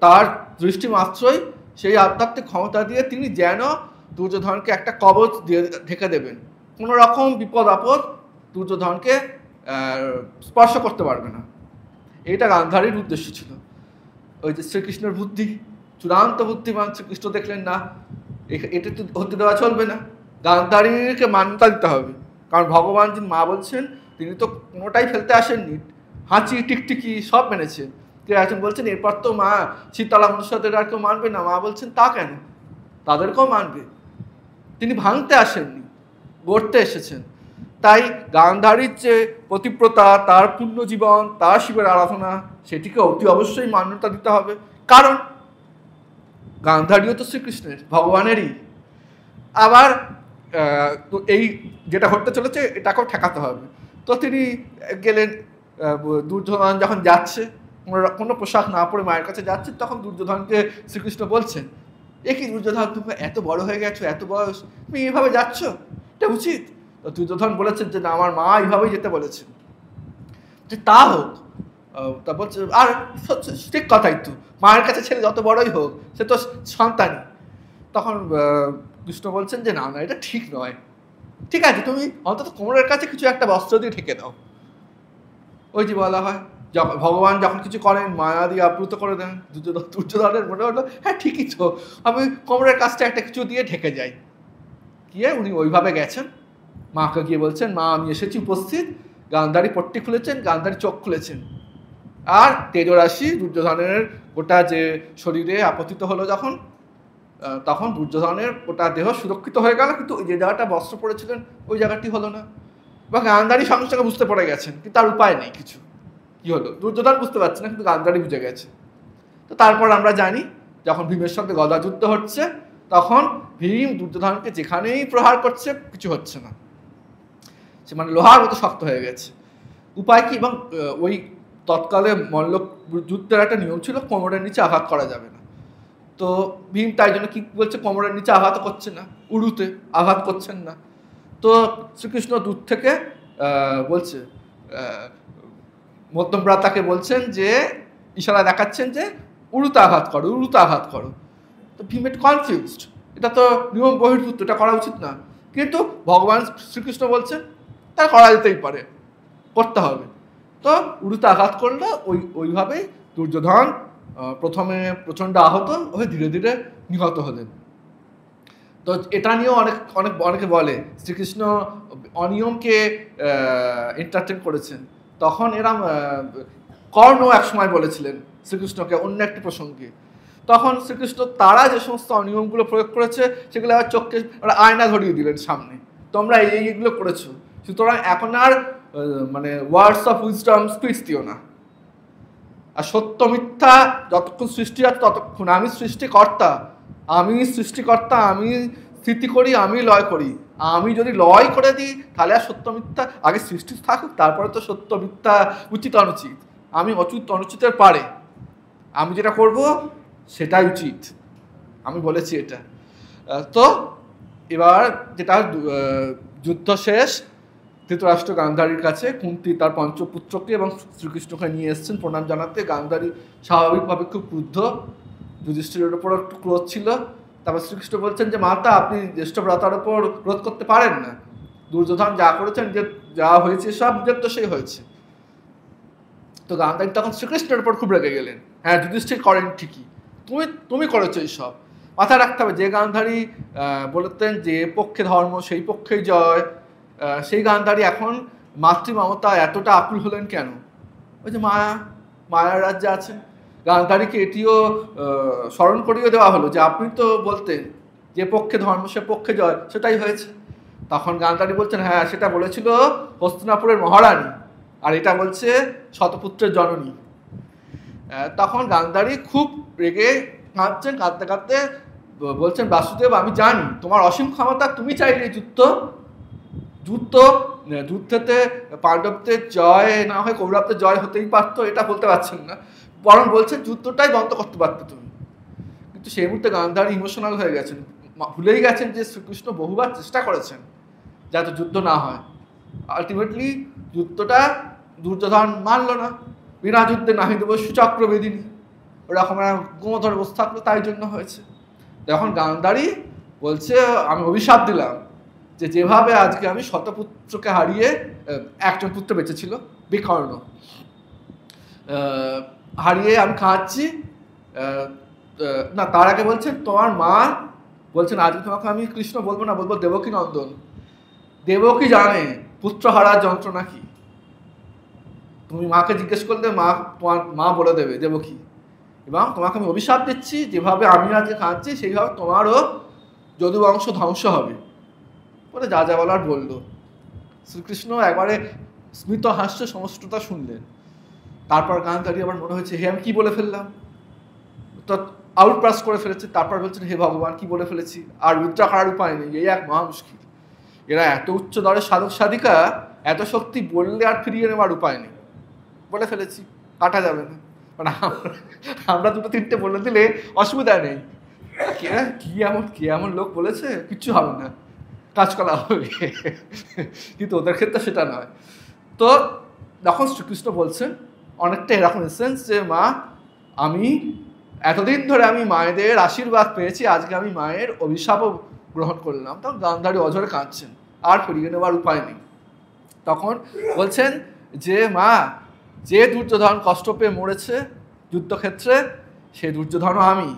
তার দৃষ্টি মাত্রই সেই আধ্যাত্মিক ক্ষমতা দিয়ে তিনি যেন দুর্যোধনকে একটা কবচ দিয়ে ঢেকে দেবেন, কোনো রকম বিপদ আপদ দুর্যোধনকে স্পর্শ করতে পারবে না। এটা গান্ধারীর উদ্দেশ্য ছিল। ওই যে শ্রীকৃষ্ণের বুদ্ধি, চূড়ান্ত বুদ্ধিমান শ্রীকৃষ্ণ দেখলেন না, এটা তো হতে দেওয়া চলবে না, গান্ধারীকে মান্যতা দিতে হবে। কারণ ভগবান যিনি মা বলছেন, তিনি তো কোনোটাই ফেলতে আসেননি, হাঁচি টিকটিকি সব মেনেছেন। কেউ একজন বলছেন এরপর তো মা শীতলা মনুষ্যদের আর কেউ মানবে না, মা বলছেন তা কেন, তাদেরকেও মানবে। তিনি ভাঙতে আসেননি, গড়তে এসেছেন। তাই গান্ধারীর যে পতিব্রতা, তার পূর্ণ জীবন, তার শিবের আরাধনা, সেটিকে অতি অবশ্যই মান্যতা দিতে হবে। কারণ গান্ধারীও তো শ্রীকৃষ্ণের, ভগবানেরই। আবার তো এই যেটা ঘটতে চলেছে এটাকেও ঠেকাতে হবে। তো তিনি গেলেন, দুর্যোধন যখন যাচ্ছে কোনো পোশাক না পরে মায়ের কাছে যাচ্ছেন, তখন দুর্যোধনকে শ্রীকৃষ্ণ বলছেন, এ কি দুর্যোধন, তুমি এত বড় হয়ে গেছো, এত বয়স, তুমি এইভাবে যাচ্ছ, এটা উচিত? তো দুর্যোধন বলেছেন যে না, আমার মা এইভাবেই যেতে বলেছেন। যে তা হোক, তা বলছে আর ঠিক কথাই তো, মায়ের কাছে ছেলে যত বড়ই হোক সে তো সন্তানই। তখন কৃষ্ণ বলছেন যে না না, এটা ঠিক নয়, ঠিক আছে তুমি অন্তত কোমরের কাছে কিছু একটা বস্ত্র দিয়ে ঢেকে দাও। ওই যে বলা হয় ভগবান যখন কিছু করেন মায়া দিয়ে আপ্লুত করে দেন, দুর্যোধনের মনে হলো হ্যাঁ ঠিকই তো, আমি কোমরের কাছটা একটা কিছু দিয়ে ঢেকে যাই। গিয়ে উনি ওইভাবে গেছেন, মাকে গিয়ে বলছেন মা আমি এসেছি উপস্থিত। গান্ধারী পট্টি খুলেছেন, গান্ধারী চোখ খুলেছেন, আর তেজরাশি দুর্যোধনের গোটা যে শরীরে আপতিত হলো যখন, তখন দুর্যোধনের গোটা দেহ সুরক্ষিত হয়ে গেল, কিন্তু ওই যে জায়গাটা বস্ত্র পড়েছিলেন ওই জায়গাটি হলো না। এবং গান্ধারী সঙ্গে সঙ্গে বুঝতে পেরে গেছেন, কিন্তু তার উপায় নেই কিছু, কি হলো দুর্যোধন বুঝতে পারছে না, কিন্তু গান্ধারী বুঝে গেছে। তো তারপর আমরা জানি যখন ভীমের সঙ্গে গদা যুদ্ধ হচ্ছে, তখন ভীম দুর্যোধনকে যেখানেই প্রহার করছে কিছু হচ্ছে না, সে মানে লোহার মতো শক্ত হয়ে গেছে। উপায় কি? এবং ওই তৎকালে মল্ল যুদ্ধের একটা নিয়ম ছিল, কোমরের নিচে আঘাত করা যাবে না। তো ভীম তাই জন্য কি বলছে, কোমরের নিচে আঘাত করছে না, উরুতে আঘাত করছেন না। তো শ্রীকৃষ্ণ দূর থেকে বলছে, মধ্যমভ্রাতাকে বলছেন যে ইশারা দেখাচ্ছেন যে উরুতে আঘাত করো, উরুতে আঘাত করো। তো ভীম একটু কনফিউজড, এটা তো নিয়ম বহির্ভূত, এটা করা উচিত না, কিন্তু ভগবান শ্রীকৃষ্ণ বলছেন তা করা যেতেই পারে, করতে হবে। তো উরুতে আঘাত করলে ওইভাবেই দুর্যোধন প্রথমে প্রচণ্ড আহত হয়ে ধীরে ধীরে নিহত হলেন। তো এটা নিয়েও অনেকে বলে শ্রীকৃষ্ণ অনিয়মকে এন্টারটেন করেছেন। তখন এরম কর্ণ একসময় বলেছিলেন শ্রীকৃষ্ণকে অন্য একটি প্রসঙ্গে, তখন শ্রীকৃষ্ণ তারা যে সমস্ত অনিয়মগুলো প্রয়োগ করেছে সেগুলো আবার চোখকে আয়না ধরিয়ে দিলেন সামনে, তোমরা এইগুলো করেছো, সুতরাং এখন আর মানে ওয়ার্ডস অফ উইজডম স্পিচ দিও না। আর সত্য মিথ্যা যতক্ষণ সৃষ্টি আছে ততক্ষণ আমি সৃষ্টিকর্তা, আমি স্থিতি করি, আমি লয় করি। আমি যদি লয় করে দিই তাহলে আর সত্য মিথ্যা, আগে সৃষ্টি থাকুক তারপরে তো সত্য মিথ্যা উচিত অনুচিত, আমি অচুত অনুচিতের পারে, আমি যেটা করব সেটাই উচিত, আমি বলেছি এটা। তো এবার যেটা যুদ্ধ শেষ, ধৃতরাষ্ট্র গান্ধারীর কাছে, কুন্তি তার পঞ্চপুত্রকে এবং শ্রীকৃষ্ণকে নিয়ে এসছেন প্রণাম জানাতে। গান্ধারী স্বাভাবিকভাবে খুব ক্রুদ্ধ, যুধিষ্ঠিরের ওপর একটু ক্রোধ ছিল। তারপর শ্রীকৃষ্ণ বলছেন যে মাতা আপনি জ্যেষ্ঠ ভ্রাতার ওপর ক্রোধ করতে পারেন না, দুর্যোধন যা করেছেন, যে যা হয়েছে সব নিজের দোষেই হয়েছে। তো গান্ধারী তখন শ্রীকৃষ্ণের উপর খুব রেগে গেলেন, হ্যাঁ যুধিষ্ঠির করেন ঠিকই, তুমি করেছো এইসব। মাথায় রাখতে হবে যে গান্ধারী বলতেন যে পক্ষে ধর্ম সেই পক্ষেই জয়, সেই গান্ধারী এখন মাতৃমমতা এতটা আকুল হলেন কেন? ওই যে মায়ার রাজ্যে আছেন। গান্ধারীকে এটিও স্মরণ করিয়ে দেওয়া হলো যে আপনি তো বলতেন যে পক্ষে ধর্ম সে পক্ষে জয়, সেটাই হয়েছে। তখন গান্ধারী বলছেন হ্যাঁ সেটা বলেছিল হস্তিনাপুরের মহারানী, আর এটা বলছে শতপুত্রের জননী। তখন গান্ধারী খুব রেগে কাঁদছেন, কাঁদতে কাঁদতে বলছেন বাসুদেব আমি জানি তোমার অসীম ক্ষমতা, তুমি চাইলে যুদ্ধেতে পাণ্ডবদের জয় না হয় কৌরবদের জয় হতেই পারতো, এটা বলতে পারছেন না, বরং বলছেন যুদ্ধটাই বন্ধ করতে পারতো তুমি। কিন্তু সেই মুহূর্তে গান্ধারী ইমোশনাল হয়ে গেছেন, ভুলেই গেছেন যে শ্রীকৃষ্ণ বহুবার চেষ্টা করেছেন যাতে যুদ্ধ না হয়। আলটিমেটলি যুদ্ধটা দুর্যোধন মানল না, বিনা যুদ্ধে নাহি দেব সুচক্র বেদিনী, ওরকম গোমধর বসে থাকলো, তাই জন্য হয়েছে। যখন গান্ধারী বলছে আমি অভিশাপ দিলাম যে যেভাবে আজকে আমি শতপুত্রকে হারিয়ে, একজন পুত্র বেঁচে ছিল বিকর্ণ, হারিয়ে আমি খাচ্ছি, না তার আগে বলছেন তোমার মা বলছেন আজকে তোমাকে আমি কৃষ্ণ বলবো না, বলবো দেবকী নন্দন। দেবকী জানে পুত্র হারার যন্ত্রণা কি, তুমি মাকে জিজ্ঞেস করলে তোমার মা বলে দেবে দেবকী, এবং তোমাকে আমি অভিশাপ দিচ্ছি যেভাবে আমি আজকে খাচ্ছি সেইভাবে তোমারও যদুবংশ ধ্বংস হবে বলে যা যা বলার বলল। শ্রীকৃষ্ণ একবারে স্মিত হাস্য সমস্তটা শুনলেন। তারপর গান্ধারী আবার মনে হয়েছে হে আমি কি বলে ফেললাম, তো আউটপ্রাস করে ফেলেছে। তারপর বলছেন হে ভগবান কি বলে ফেলেছি, আর উদ্ধার করার উপায় নেই, এই এক মহা মুশকিল, এরা এত উচ্চ দরের সাধক সাধিকা, এত শক্তি বললে আর ফিরিয়ে নেওয়ার উপায় নেই, বলে ফেলেছি কাটা যাবে না। মানে আমরা দুটো তিনটে বলে দিলে অসুবিধা নেই, কি এমন লোক বলেছে, কিচ্ছু হবে না, কাজকলা হবে। কিন্তু ওদের ক্ষেত্রে সেটা নয়। তো তখন শ্রীকৃষ্ণ বলছেন অনেকটা এরকম এসেন্স যে মা, আমি এতদিন ধরে আমি মায়েদের আশীর্বাদ পেয়েছি, আজকে আমি মায়ের অভিশাপও গ্রহণ করলাম। তখন গান্ধারী অঝরে কাঁদছেন, আর ফিরিয়ে নেওয়ার উপায় নেই। তখন বলছেন যে মা, যে দুর্যোধন কষ্ট পেয়ে মরেছে যুদ্ধক্ষেত্রে, সেই দুর্যোধনও আমি।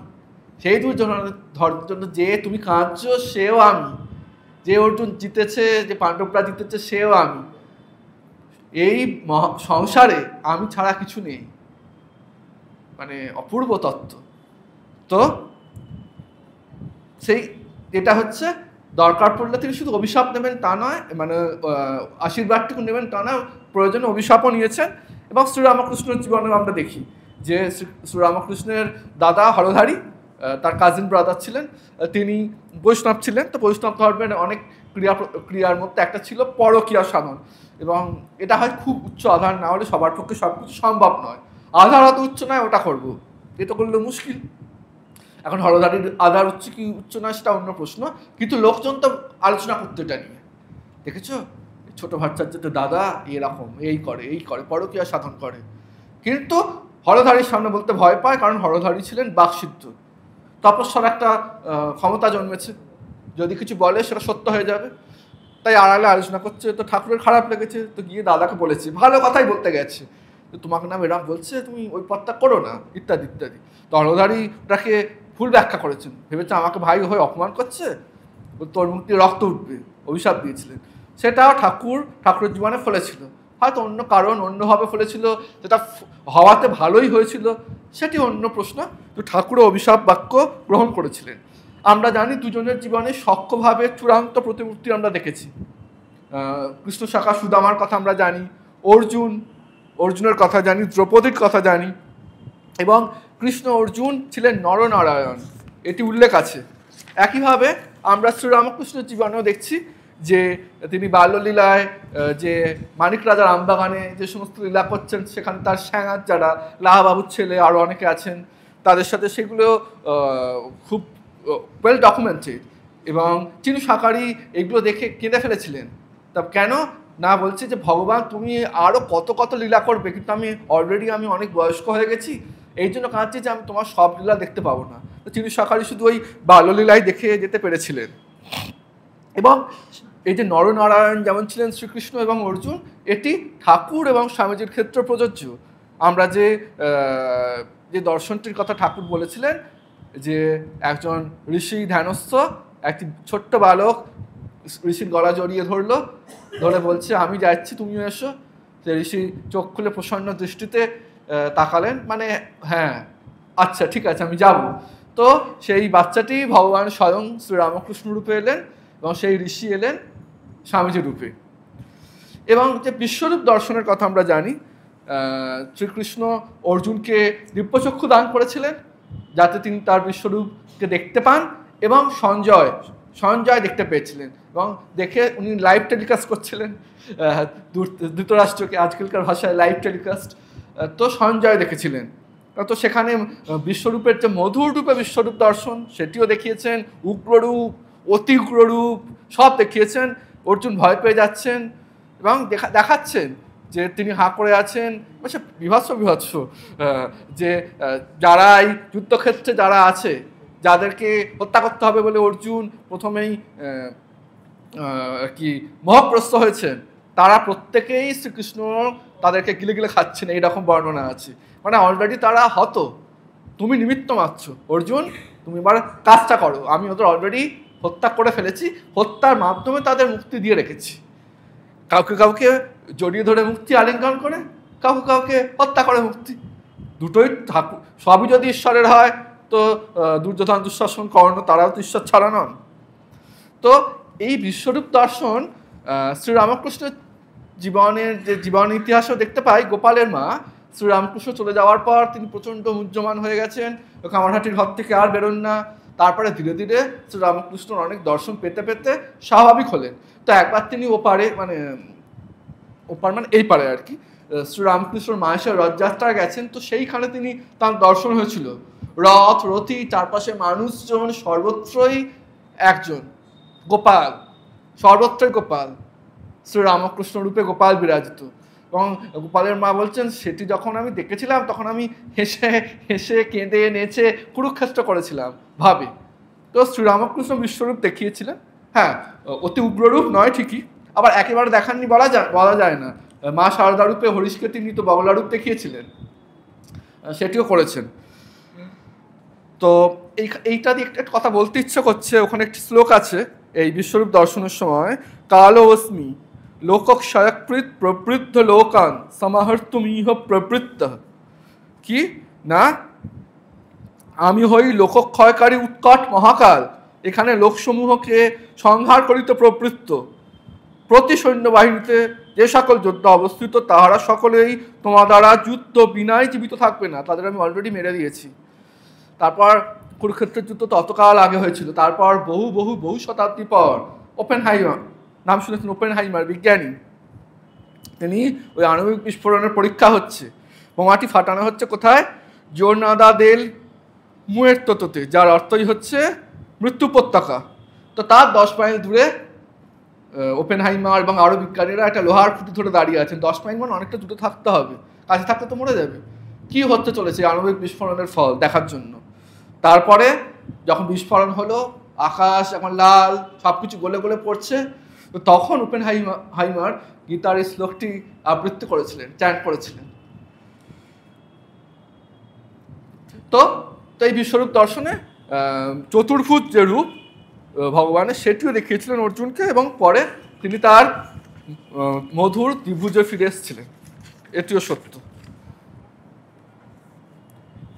সেই দুর্যোধনের জন্য যে তুমি কাঁদছো সেও আমি। যে অর্জুন জিতেছে, যে পাণ্ডবরা জিতেছে সেও আমি। এই সংসারে আমি ছাড়া কিছু নেই। মানে অপূর্ব তত্ত্ব। তো সেই এটা হচ্ছে দরকার পড়লে তিনি শুধু অভিশাপ নেবেন তা নয়, মানে আশীর্বাদটুকু নেবেন তা নয়, প্রয়োজনে অভিশাপও নিয়েছেন। এবং শ্রীরামকৃষ্ণের জীবনে আমরা দেখি যে শ্রীরামকৃষ্ণের দাদা হরধারী, তার কাজিন ব্রাদার ছিলেন, তিনি বৈষ্ণব ছিলেন। তো বৈষ্ণব ধর্মের অনেক ক্রিয়ার মধ্যে একটা ছিল পরক্রিয়া সাধন, এবং এটা হয় খুব উচ্চ আধার না হলে সবার পক্ষে সব কিছু সম্ভব নয়। আধার অত উচ্চ নয়, ওটা করবো, এটা করলে মুশকিল। এখন হরধারীর আধার উচ্চ কি উচ্চ নয় সেটা অন্য প্রশ্ন, কিন্তু লোকজন তো আলোচনা করতে এটা নিয়ে। দেখেছো ছোট ভাচ্চার দাদা এরকম এই করে পরক্রিয়া সাধন করে, কিন্তু হরধারীর সামনে বলতে ভয় পায়, কারণ হরধারী ছিলেন বাকসিদ্ধ, তপস্যার একটা ক্ষমতা জন্মেছে, যদি কিছু বলে সেটা সত্য হয়ে যাবে। তাই আড়ালে আলোচনা করছে, তো ঠাকুরের খারাপ লেগেছে, তো গিয়ে দাদাকে বলেছে, ভালো কথাই বলতে গেছে, তো তোমাকে নাম এরম বলছে, তুমি ওই পথটা করো না, ইত্যাদি ইত্যাদি। তো হরধারী ওটাকে ভুল ব্যাখ্যা করেছেন, ভেবেছে আমাকে ভাই হয়ে অপমান করছে, তোর মুখ দিয়ে রক্ত উঠবে, অভিশাপ দিয়েছিলেন। সেটাও ঠাকুরের জীবনে ফলেছিল, হয়তো অন্য কারণ অন্যভাবে ফলেছিল, যেটা হওয়াতে ভালোই হয়েছিল সেটি অন্য প্রশ্ন। তো ঠাকুরও অভিশাপ বাক্য গ্রহণ করেছিলেন। আমরা জানি দুজনের জীবনে সক্ষভাবে চূড়ান্ত প্রতিমূর্তি আমরা দেখেছি। কৃষ্ণ শাখা সুদামার কথা আমরা জানি, অর্জুনের কথা জানি, দ্রৌপদীর কথা জানি, এবং কৃষ্ণ অর্জুন ছিলেন নরনারায়ণ, এটি উল্লেখ আছে। একইভাবে আমরা শ্রীরামকৃষ্ণের জীবনেও দেখছি যে তিনি বাল্যলীলায় যে মানিক রাজার আমবাগানে যে সমস্ত লীলা করছেন, সেখানে তার স্যাঙার যারা লাহাবাবুর ছেলে আরও অনেকে আছেন, তাদের সাথে সেগুলো খুব ওয়েল ডকুমেন্টেড। এবং চিনু শাকারি এগুলো দেখে কেঁদে ফেলেছিলেন। তা কেন না, বলছে যে ভগবান তুমি আরও কত কত লীলা করবে, কিন্তু আমি অনেক বয়স্ক হয়ে গেছি, এই জন্য কাঁদছি যে আমি তোমার সব লীলা দেখতে পাবো না। তো চিনু শাকারি শুধু ওই বাল্যলীলাই দেখে যেতে পেরেছিলেন। এবং এই যে নরনারায়ণ যেমন ছিলেন শ্রীকৃষ্ণ এবং অর্জুন, এটি ঠাকুর এবং স্বামীজির ক্ষেত্রে প্রযোজ্য। আমরা যে দর্শনটির কথা ঠাকুর বলেছিলেন, যে একজন ঋষি ধ্যানস্থ একটি ছোট্ট বালক ঋষির গলা জড়িয়ে ধরে বলছে আমি যাচ্ছি তুমিও এসো। সে ঋষি চোখ খুলে প্রসন্ন দৃষ্টিতে তাকালেন, মানে হ্যাঁ আচ্ছা ঠিক আছে আমি যাব। তো সেই বাচ্চাটি ভগবান স্বয়ং শ্রীরামকৃষ্ণ রূপে এলেন, এবং সেই ঋষি এলেন স্বামীজি রূপে। এবং যে বিশ্বরূপ দর্শনের কথা আমরা জানি, শ্রীকৃষ্ণ অর্জুনকে দিব্যচক্ষু দান করেছিলেন যাতে তিনি তার বিশ্বরূপকে দেখতে পান, এবং সঞ্জয় দেখতে পেয়েছিলেন, এবং দেখে উনি লাইভ টেলিকাস্ট করছিলেন ধৃতরাষ্ট্রকে, আজকালকার ভাষায় লাইভ টেলিকাস্ট। তো সঞ্জয় দেখেছিলেন। তো সেখানে বিশ্বরূপের যে মধুর রূপে বিশ্বরূপ দর্শন সেটিও দেখিয়েছেন, উগ্ররূপ, অতি উগ্ররূপ সব দেখিয়েছেন। অর্জুন ভয় পেয়ে যাচ্ছেন এবং দেখাচ্ছেন যে তিনি হাঁ করে আছেন, মানে বিভৎস যে যারা এই যুদ্ধক্ষেত্রে যারা আছে, যাদেরকে হত্যা করতে হবে বলে অর্জুন প্রথমেই কি মোহগ্রস্ত হয়েছেন, তারা প্রত্যেকেই শ্রীকৃষ্ণ তাদেরকে গিলে গিলে খাচ্ছেন, এইরকম বর্ণনা আছে। মানে অলরেডি তারা হত, তুমি নিমিত্ত মাত্র, অর্জুন তুমি এবার কাজটা করো, আমি ওদের অলরেডি হত্যা করে ফেলেছি, হত্যার মাধ্যমে তাদের মুক্তি দিয়ে রেখেছি। কাউকে জড়িয়ে ধরে মুক্তি আলিঙ্গন করে, কাউকে হত্যা করে মুক্তি, দুটোই ঠাকুর, সবই যদি ঈশ্বরের হয় তো দুর্যোধন, দুঃশাসন, কর্ণ তারাও তো ঈশ্বর ছাড়া নন। তো এই বিশ্বরূপ দর্শন শ্রীরামকৃষ্ণের জীবনের যে জীবন ইতিহাসও দেখতে পাই। গোপালের মা শ্রীরামকৃষ্ণ চলে যাওয়ার পর তিনি প্রচণ্ড মুহ্যমান হয়ে গেছেন, কামারহাটির ঘর থেকে আর বেরোন না। তারপরে ধীরে ধীরে শ্রীরামকৃষ্ণর অনেক দর্শন পেতে পেতে স্বাভাবিক হলেন। তো একবার তিনি ওপারে, মানে ওপার মানে এই পারে আর কি, শ্রীরামকৃষ্ণ মাহেশ্বর রথযাত্রা গেছেন, তো সেইখানে তিনি তার দর্শন হয়েছিল। রথ, রথী, চারপাশে মানুষজন, সর্বত্রই একজন গোপাল, সর্বত্রই গোপাল, শ্রীরামকৃষ্ণ রূপে গোপাল বিরাজিত। এবং গোপালের মা বলছেন, সেটি যখন আমি দেখেছিলাম তখন আমি হেসে হেসে কেঁদে নেচে কুরুক্ষেত্র করেছিলাম ভাবে। তো শ্রীরামকৃষ্ণ বিশ্বরূপ দেখিয়েছিলেন, হ্যাঁ, অতি উগ্ররূপ নয় ঠিকই, আবার একেবারে দেখাননি বলা যায় না। মা শারদা রূপে হরিশকে তিনি তো বগলারূপ দেখিয়েছিলেন, সেটিও করেছেন। তো এইটা দিয়ে একটা কথা বলতে ইচ্ছে করছে। ওখানে একটি শ্লোক আছে এই বিশ্বরূপ দর্শনের সময়, কালো অস্মি লোকক্ষয়কৃত প্রবৃদ্ধ লোকান সমাহর্তুমিহ প্রবৃত্ত, কি না, আমি হই লোকক্ষয়কারী উৎকট মহাকাল, এখানে লোকসমূহকে সংহার করিতে প্রবৃত্ত। প্রতি সৈন্যবাহিনীতে যে সকল যোদ্ধা অবস্থিত তাহারা সকলেই তোমার দ্বারা যুদ্ধ বিনায় জীবিত থাকবে না, তাদের আমি অলরেডি মেরে দিয়েছি। তারপর কুরুক্ষেত্রের যুদ্ধ ততকাল আগে হয়েছিল, তারপর বহু বহু বহু শতাব্দী পর ওপেনহাইমার, নাম শুনেছেন ওপেনহাইমার বিজ্ঞানী, তিনি ওই আণবিক বিস্ফোরণের পরীক্ষা হচ্ছে, বোমাটি ফাটানো হচ্ছে কোথায়, জোরনাদা দেল মুয়ের্তোতে, যার অর্থই হচ্ছে মৃত্যু উপত্যকা। তো তার 10 মাইল দূরে ওপেনহাইমার এবং আরও বিজ্ঞানীরা একটা লোহার খুঁটি ধরে দাঁড়িয়ে আছেন। 10 মাইল মানে অনেকটা দূরে থাকতে হবে, কাছে থাকতে তো মরে যাবে। কি হতে চলেছে আণবিক বিস্ফোরণের ফল দেখার জন্য। তারপরে যখন বিস্ফোরণ হলো, আকাশ এখন লাল, সব কিছু গলে গলে পড়ছে, তো তখন ওপেনহাইমার গীতার এই শ্লোকটি আবৃত্তি করেছিলেন, চ্যান্ট করেছিলেন। তো এই বিশ্বরূপ দর্শনে চতুর্ভুজ যে রূপ ভগবানের, সেটিও দেখিয়েছিলেন অর্জুনকে, এবং পরে তিনি তার মধুর ত্রিভুজে ফিরে এসেছিলেন, এটিও সত্য।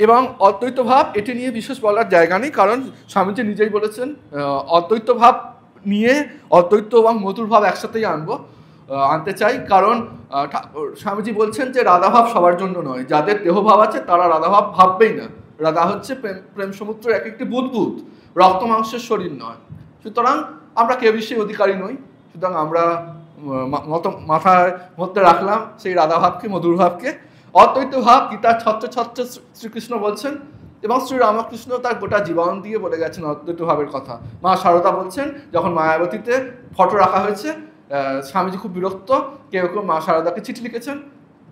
এবং অদ্বৈত ভাব, এটি নিয়ে বিশেষ বলার জায়গা নেই, কারণ স্বামীজি নিজেই বলেছেন অদ্বৈত ভাব নিয়ে অদ্বৈত এবং মধুর ভাব একসাথেই আনতে চাই। কারণ স্বামীজি বলছেন যে রাধাভাব সবার জন্য নয়, যাদের দেহভাব আছে তারা রাধাভাব ভাববেই না। রাধা হচ্ছে প্রেম সমুদ্রের এক একটি বুদবুদ, রক্ত মাংসের শরীর নয়। সুতরাং আমরা কেউ সেই অধিকারী নই, সুতরাং আমরা মাথার মধ্যে রাখলাম সেই রাধাভাবকে, মধুর ভাবকে। অদ্বৈত ভাব গীতার ছত্র ছত্র শ্রীকৃষ্ণ বলছেন, এবং শ্রীরামকৃষ্ণ তার গোটা জীবন দিয়ে বলে গেছেন অদ্বৈত ভাবের কথা। মা শারদা বলছেন, যখন মায়াবতীতে ফটো রাখা হয়েছে, স্বামীজি খুব বিরক্ত, কেউ কেউ মা শারদাকে চিঠি লিখেছেন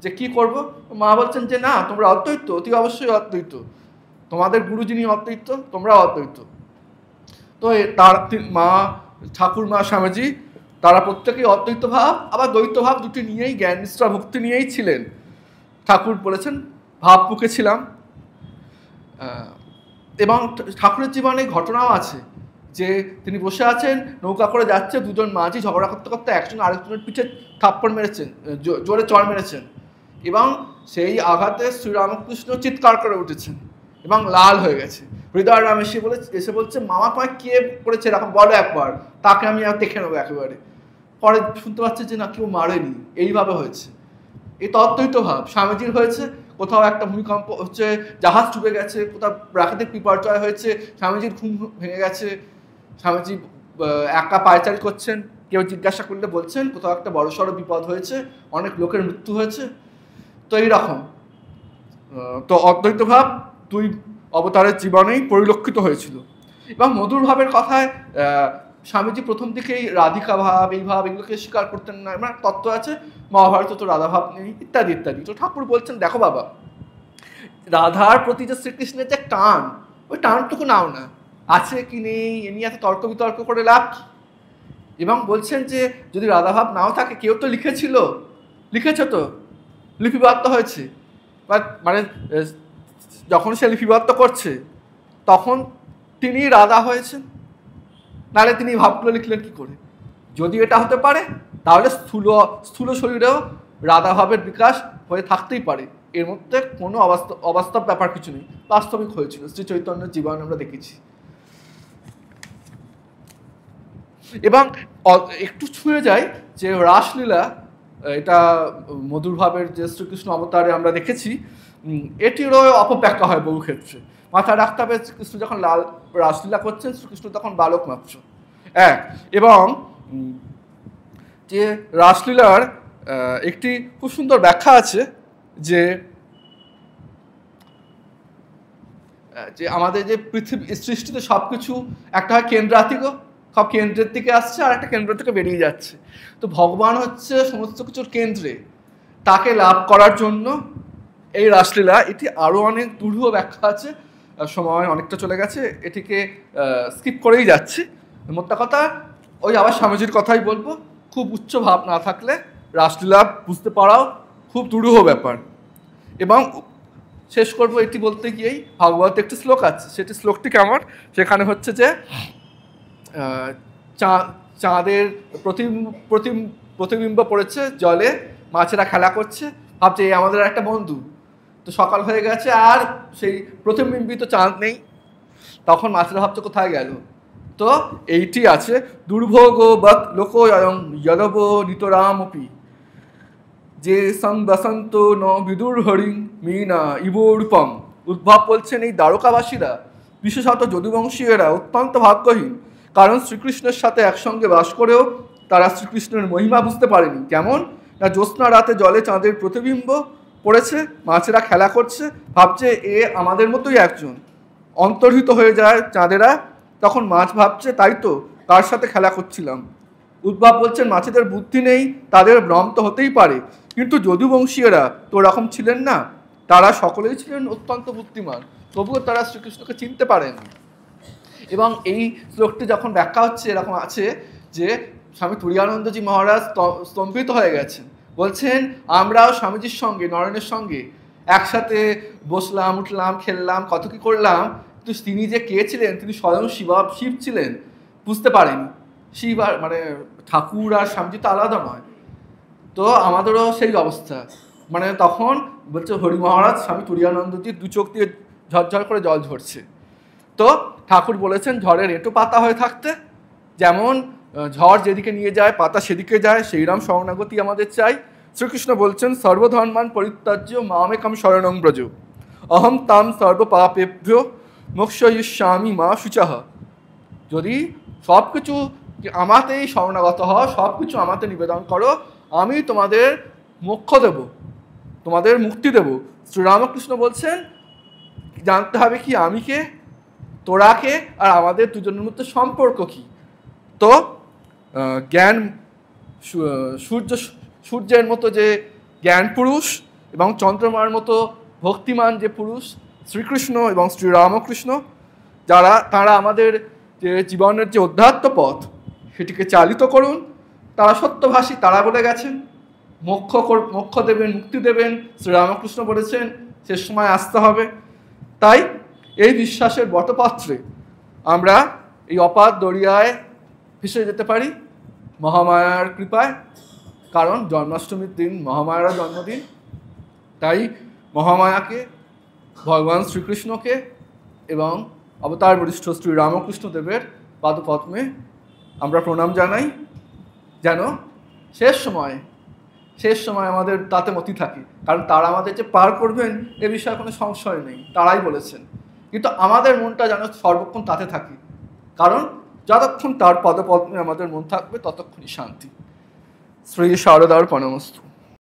যে কি করব। মা বলছেন যে না, তোমরা অদ্বৈত, অতি অবশ্যই অদ্বৈত, তোমাদের গুরু যিনি অদ্বৈত, তোমরা অদ্বৈত। তো তার মা, ঠাকুর মা, স্বামীজি তারা প্রত্যেকেই অদ্বৈত ভাব আবার দ্বৈত ভাব দুটি নিয়েই, জ্ঞান নিষ্ঠা ভক্তি নিয়েই ছিলেন। ঠাকুর বলেছেন ভাব বুকে ছিলাম। এবং ঠাকুরের জীবনে ঘটনাও আছে যে তিনি বসে আছেন, নৌকা করে যাচ্ছে, দুজন মাঝি ঝগড়া করতে করতে একজন আরেকজনের পিঠে থাপ্পড় মেরেছেন, জোরে চড় মেরেছেন, এবং সেই আঘাতে শ্রীরামকৃষ্ণ চিৎকার করে উঠেছেন এবং লাল হয়ে গেছে। হৃদয় রাম এসে বলছে, মামা তোমায় কে করেছে এরকম, বলো একবার, তাকে আমি আর দেখে নেবো একেবারে। পরে শুনতে পাচ্ছে যে না, কেউ মারেনি, এইভাবে হয়েছে। এই অদ্বৈত ভাব স্বামীজির হয়েছে। কোথাও একটা ভূমিকম্প হচ্ছে, জাহাজ ডুবে গেছে, কোথাও প্রাকৃতিক বিপর্যয় হয়েছে, স্বামীজির ঘুম ভেঙে গেছে, স্বামীজি একা পায়চারি করছেন, কেউ জিজ্ঞাসা করলে বলছেন কোথাও একটা বড়সড় বিপদ হয়েছে, অনেক লোকের মৃত্যু হয়েছে। তো এইরকম তো অদ্বৈত ভাব দুই অবতারের জীবনেই পরিলক্ষিত হয়েছিল। এবং মধুর ভাবের কথায় স্বামীজি প্রথম দিকেই রাধিকা ভাব, এই ভাব, এগুলোকে স্বীকার করতেন না। আমার তত্ত্ব আছে মহাভারতে তো রাধা ভাব নেই, ইত্যাদি ইত্যাদি। তো ঠাকুর বলছেন, দেখো বাবা, রাধার প্রতি যে শ্রীকৃষ্ণের যে টান, ওই টানটুকু নাও না, আছে কি নেই এ নিয়ে এত তর্ক বিতর্ক করে লাভ কি। এবং বলছেন যে যদি রাধাভাব নাও থাকে, কেউ তো লিখেছে তো, লিপিবদ্ধ হয়েছে, মানে যখন সে লিপিবদ্ধ করছে তখন তিনি রাধা হয়েছেন, নাহলে তিনি ভাবগুলো লিখলেন কি করে। যদি এটা হতে পারে তাহলে স্থূল শরীরেও রাধাভাবের বিকাশ হয়ে থাকতেই পারে, এর মধ্যে কোনো অবাস্তব ব্যাপার কিছু নেই, বাস্তবিক হয়েছিল। শ্রী চৈতন্যের জীবন আমরা দেখেছি। এবং একটু ছুঁয়ে যায় যে রাসলীলা, এটা মধুর ভাবের যে শ্রীকৃষ্ণ অবতারে আমরা দেখেছি, এটিরও অপব্যাখ্যা হয় বহু ক্ষেত্রে। মাথায় রাখতে হবে, শ্রীকৃষ্ণ যখন রাসলীলা করছেন, শ্রীকৃষ্ণ তখন বালক মাত্র। এবং যে রাসলীলার একটি খুব সুন্দর ব্যাখ্যা আছে যে আমাদের যে পৃথিবী সৃষ্টিতে সব কিছু একটা হয় কেন্দ্রাতিক, সব কেন্দ্রের দিকে আসছে আর একটা কেন্দ্র থেকে বেরিয়ে যাচ্ছে। তো ভগবান হচ্ছে সমস্ত কিছুর কেন্দ্রে, তাকে লাভ করার জন্য এই রাসলীলা। এটি আরও অনেক দূঢ় ব্যাখ্যা আছে, সময় অনেকটা চলে গেছে, এটিকে স্কিপ করেই যাচ্ছি। মোদ্দা কথা ওই আবার স্বামীজির কথাই বলবো, খুব উচ্চ ভাব না থাকলে রাসলীলা বুঝতে পারাও খুব দূঢ় ব্যাপার। এবং শেষ করব এটি বলতে গিয়েই, ভাগবতে একটি শ্লোক আছে, সেটি শ্লোকটি কেমন, সেখানে হচ্ছে যে চাঁদের প্রতিবিম্ব পড়েছে জলে, মাছেরা খেলা করছে, ভাবছে এই আমাদের একটা বন্ধু। তো সকাল হয়ে গেছে আর সেই প্রতিবিম্বিত চাঁদ নেই, তখন মাছেরা ভাবছে কোথায় গেল। তো এইটি আছে, দুর্ভোগ বৎ লোক যদব নিতরামপি যে সং বসন্ত ন বিদুর হরিং মিনা ইবরূপম। উদ্ভব বলছেন এই দ্বারকাবাসীরা, বিশেষত যদুবংশীয়রা অত্যন্ত ভাগ্যহীন, কারণ শ্রীকৃষ্ণের সাথে একসঙ্গে বাস করেও তারা শ্রীকৃষ্ণের মহিমা বুঝতে পারেনি। কেমন না, জ্যোৎস্না রাতে জলে চাঁদের প্রতিবিম্ব পড়েছে, মাছেরা খেলা করছে, ভাবছে এ আমাদের মতোই একজন। অন্তর্হিত হয়ে যায় চাঁদেরা, তখন মাছ ভাবছে তাই তো, তার সাথে খেলা করছিলাম। উদ্ভব বলছেন মাছেদের বুদ্ধি নেই, তাদের ভ্রম তো হতেই পারে, কিন্তু যদুবংশীয়রা তো ওরকম ছিলেন না, তারা সকলেই ছিলেন অত্যন্ত বুদ্ধিমান, তবুও তারা শ্রীকৃষ্ণকে চিনতে পারেন। এবং এই শ্লোকটি যখন ব্যাখ্যা হচ্ছে এরকম আছে যে স্বামী তুরীয়ানন্দজি মহারাজ স্তম্ভিত হয়ে গেছেন, বলছেন আমরাও স্বামীজির সঙ্গে, নরেনের সঙ্গে একসাথে বসলাম, উঠলাম, খেললাম, কত কী করলাম, কিন্তু তিনি যে কে ছিলেন, তিনি স্বয়ং শিব ছিলেন, বুঝতে পারেনি। শিব আর মানে ঠাকুর আর স্বামীজি তো আলাদা নয়। তো আমাদেরও সেই অবস্থা, মানে তখন বলছে হরি মহারাজ স্বামী তুরীয়ানন্দজির দু চোখ দিয়ে ঝরঝর করে জল ঝরছে। তো ঠাকুর বলেছেন ঝড়ের এঁটো পাতা হয়ে থাকতে, যেমন ঝড় যেদিকে নিয়ে যায় পাতা সেদিকে যায়, সেইরকম শরণাগতি আমাদের চাই। শ্রীকৃষ্ণ বলছেন সর্বধর্মান পরিত্যাজ্য মামেকম শরণং ব্রজ অহম তাম সর্বপাপেভ্য মোক্ষয়িষ্যামি মা শুচঃ। যদি সব কিছু আমাতেই শরণাগত হও, সব কিছু আমাতে নিবেদন করো, আমি তোমাদের মোক্ষ দেব, তোমাদের মুক্তি দেব। শ্রীরামকৃষ্ণ বলছেন জানতে হবে কি আমি কে, তোরা কে, আর আমাদের দুজনের মধ্যে সম্পর্ক কি। তো জ্ঞান সূর্যের মতো যে জ্ঞান পুরুষ এবং চন্দ্রমার মতো ভক্তিমান যে পুরুষ শ্রীকৃষ্ণ এবং শ্রীরামকৃষ্ণ, তারা আমাদের যে জীবনের যে অধ্যাত্ম পথ সেটিকে চালিত করুন। তারা সত্যভাষী, তারা বলে গেছেন মোক্ষ দেবেন, মুক্তি দেবেন। শ্রীরামকৃষ্ণ বলেছেন শেষ সময় আসতে হবে। তাই এই বিশ্বাসের বটপাত্রে আমরা এই অপার দরিয়ায় ভেসে যেতে পারি মহামায়ার কৃপায়, কারণ জন্মাষ্টমীর দিন মহামায়ার জন্মদিন। তাই মহামায়াকে, ভগবান শ্রীকৃষ্ণকে এবং অবতার বরিষ্ঠ শ্রী রামকৃষ্ণ দেবের পাদপদ্মে আমরা প্রণাম জানাই, যেন শেষ সময় আমাদের তাতে মতি থাকে। কারণ তারা আমাদের যে পার করবেন এ বিষয়ে কোনো সংশয় নেই, তারাই বলেছেন। কিন্তু আমাদের মনটা যেন সর্বক্ষণ তাতে থাকে, কারণ যতক্ষণ তার পদপদ্মে আমাদের মন থাকবে ততক্ষণই শান্তি। শ্রী শারদার প্রণামস্তু।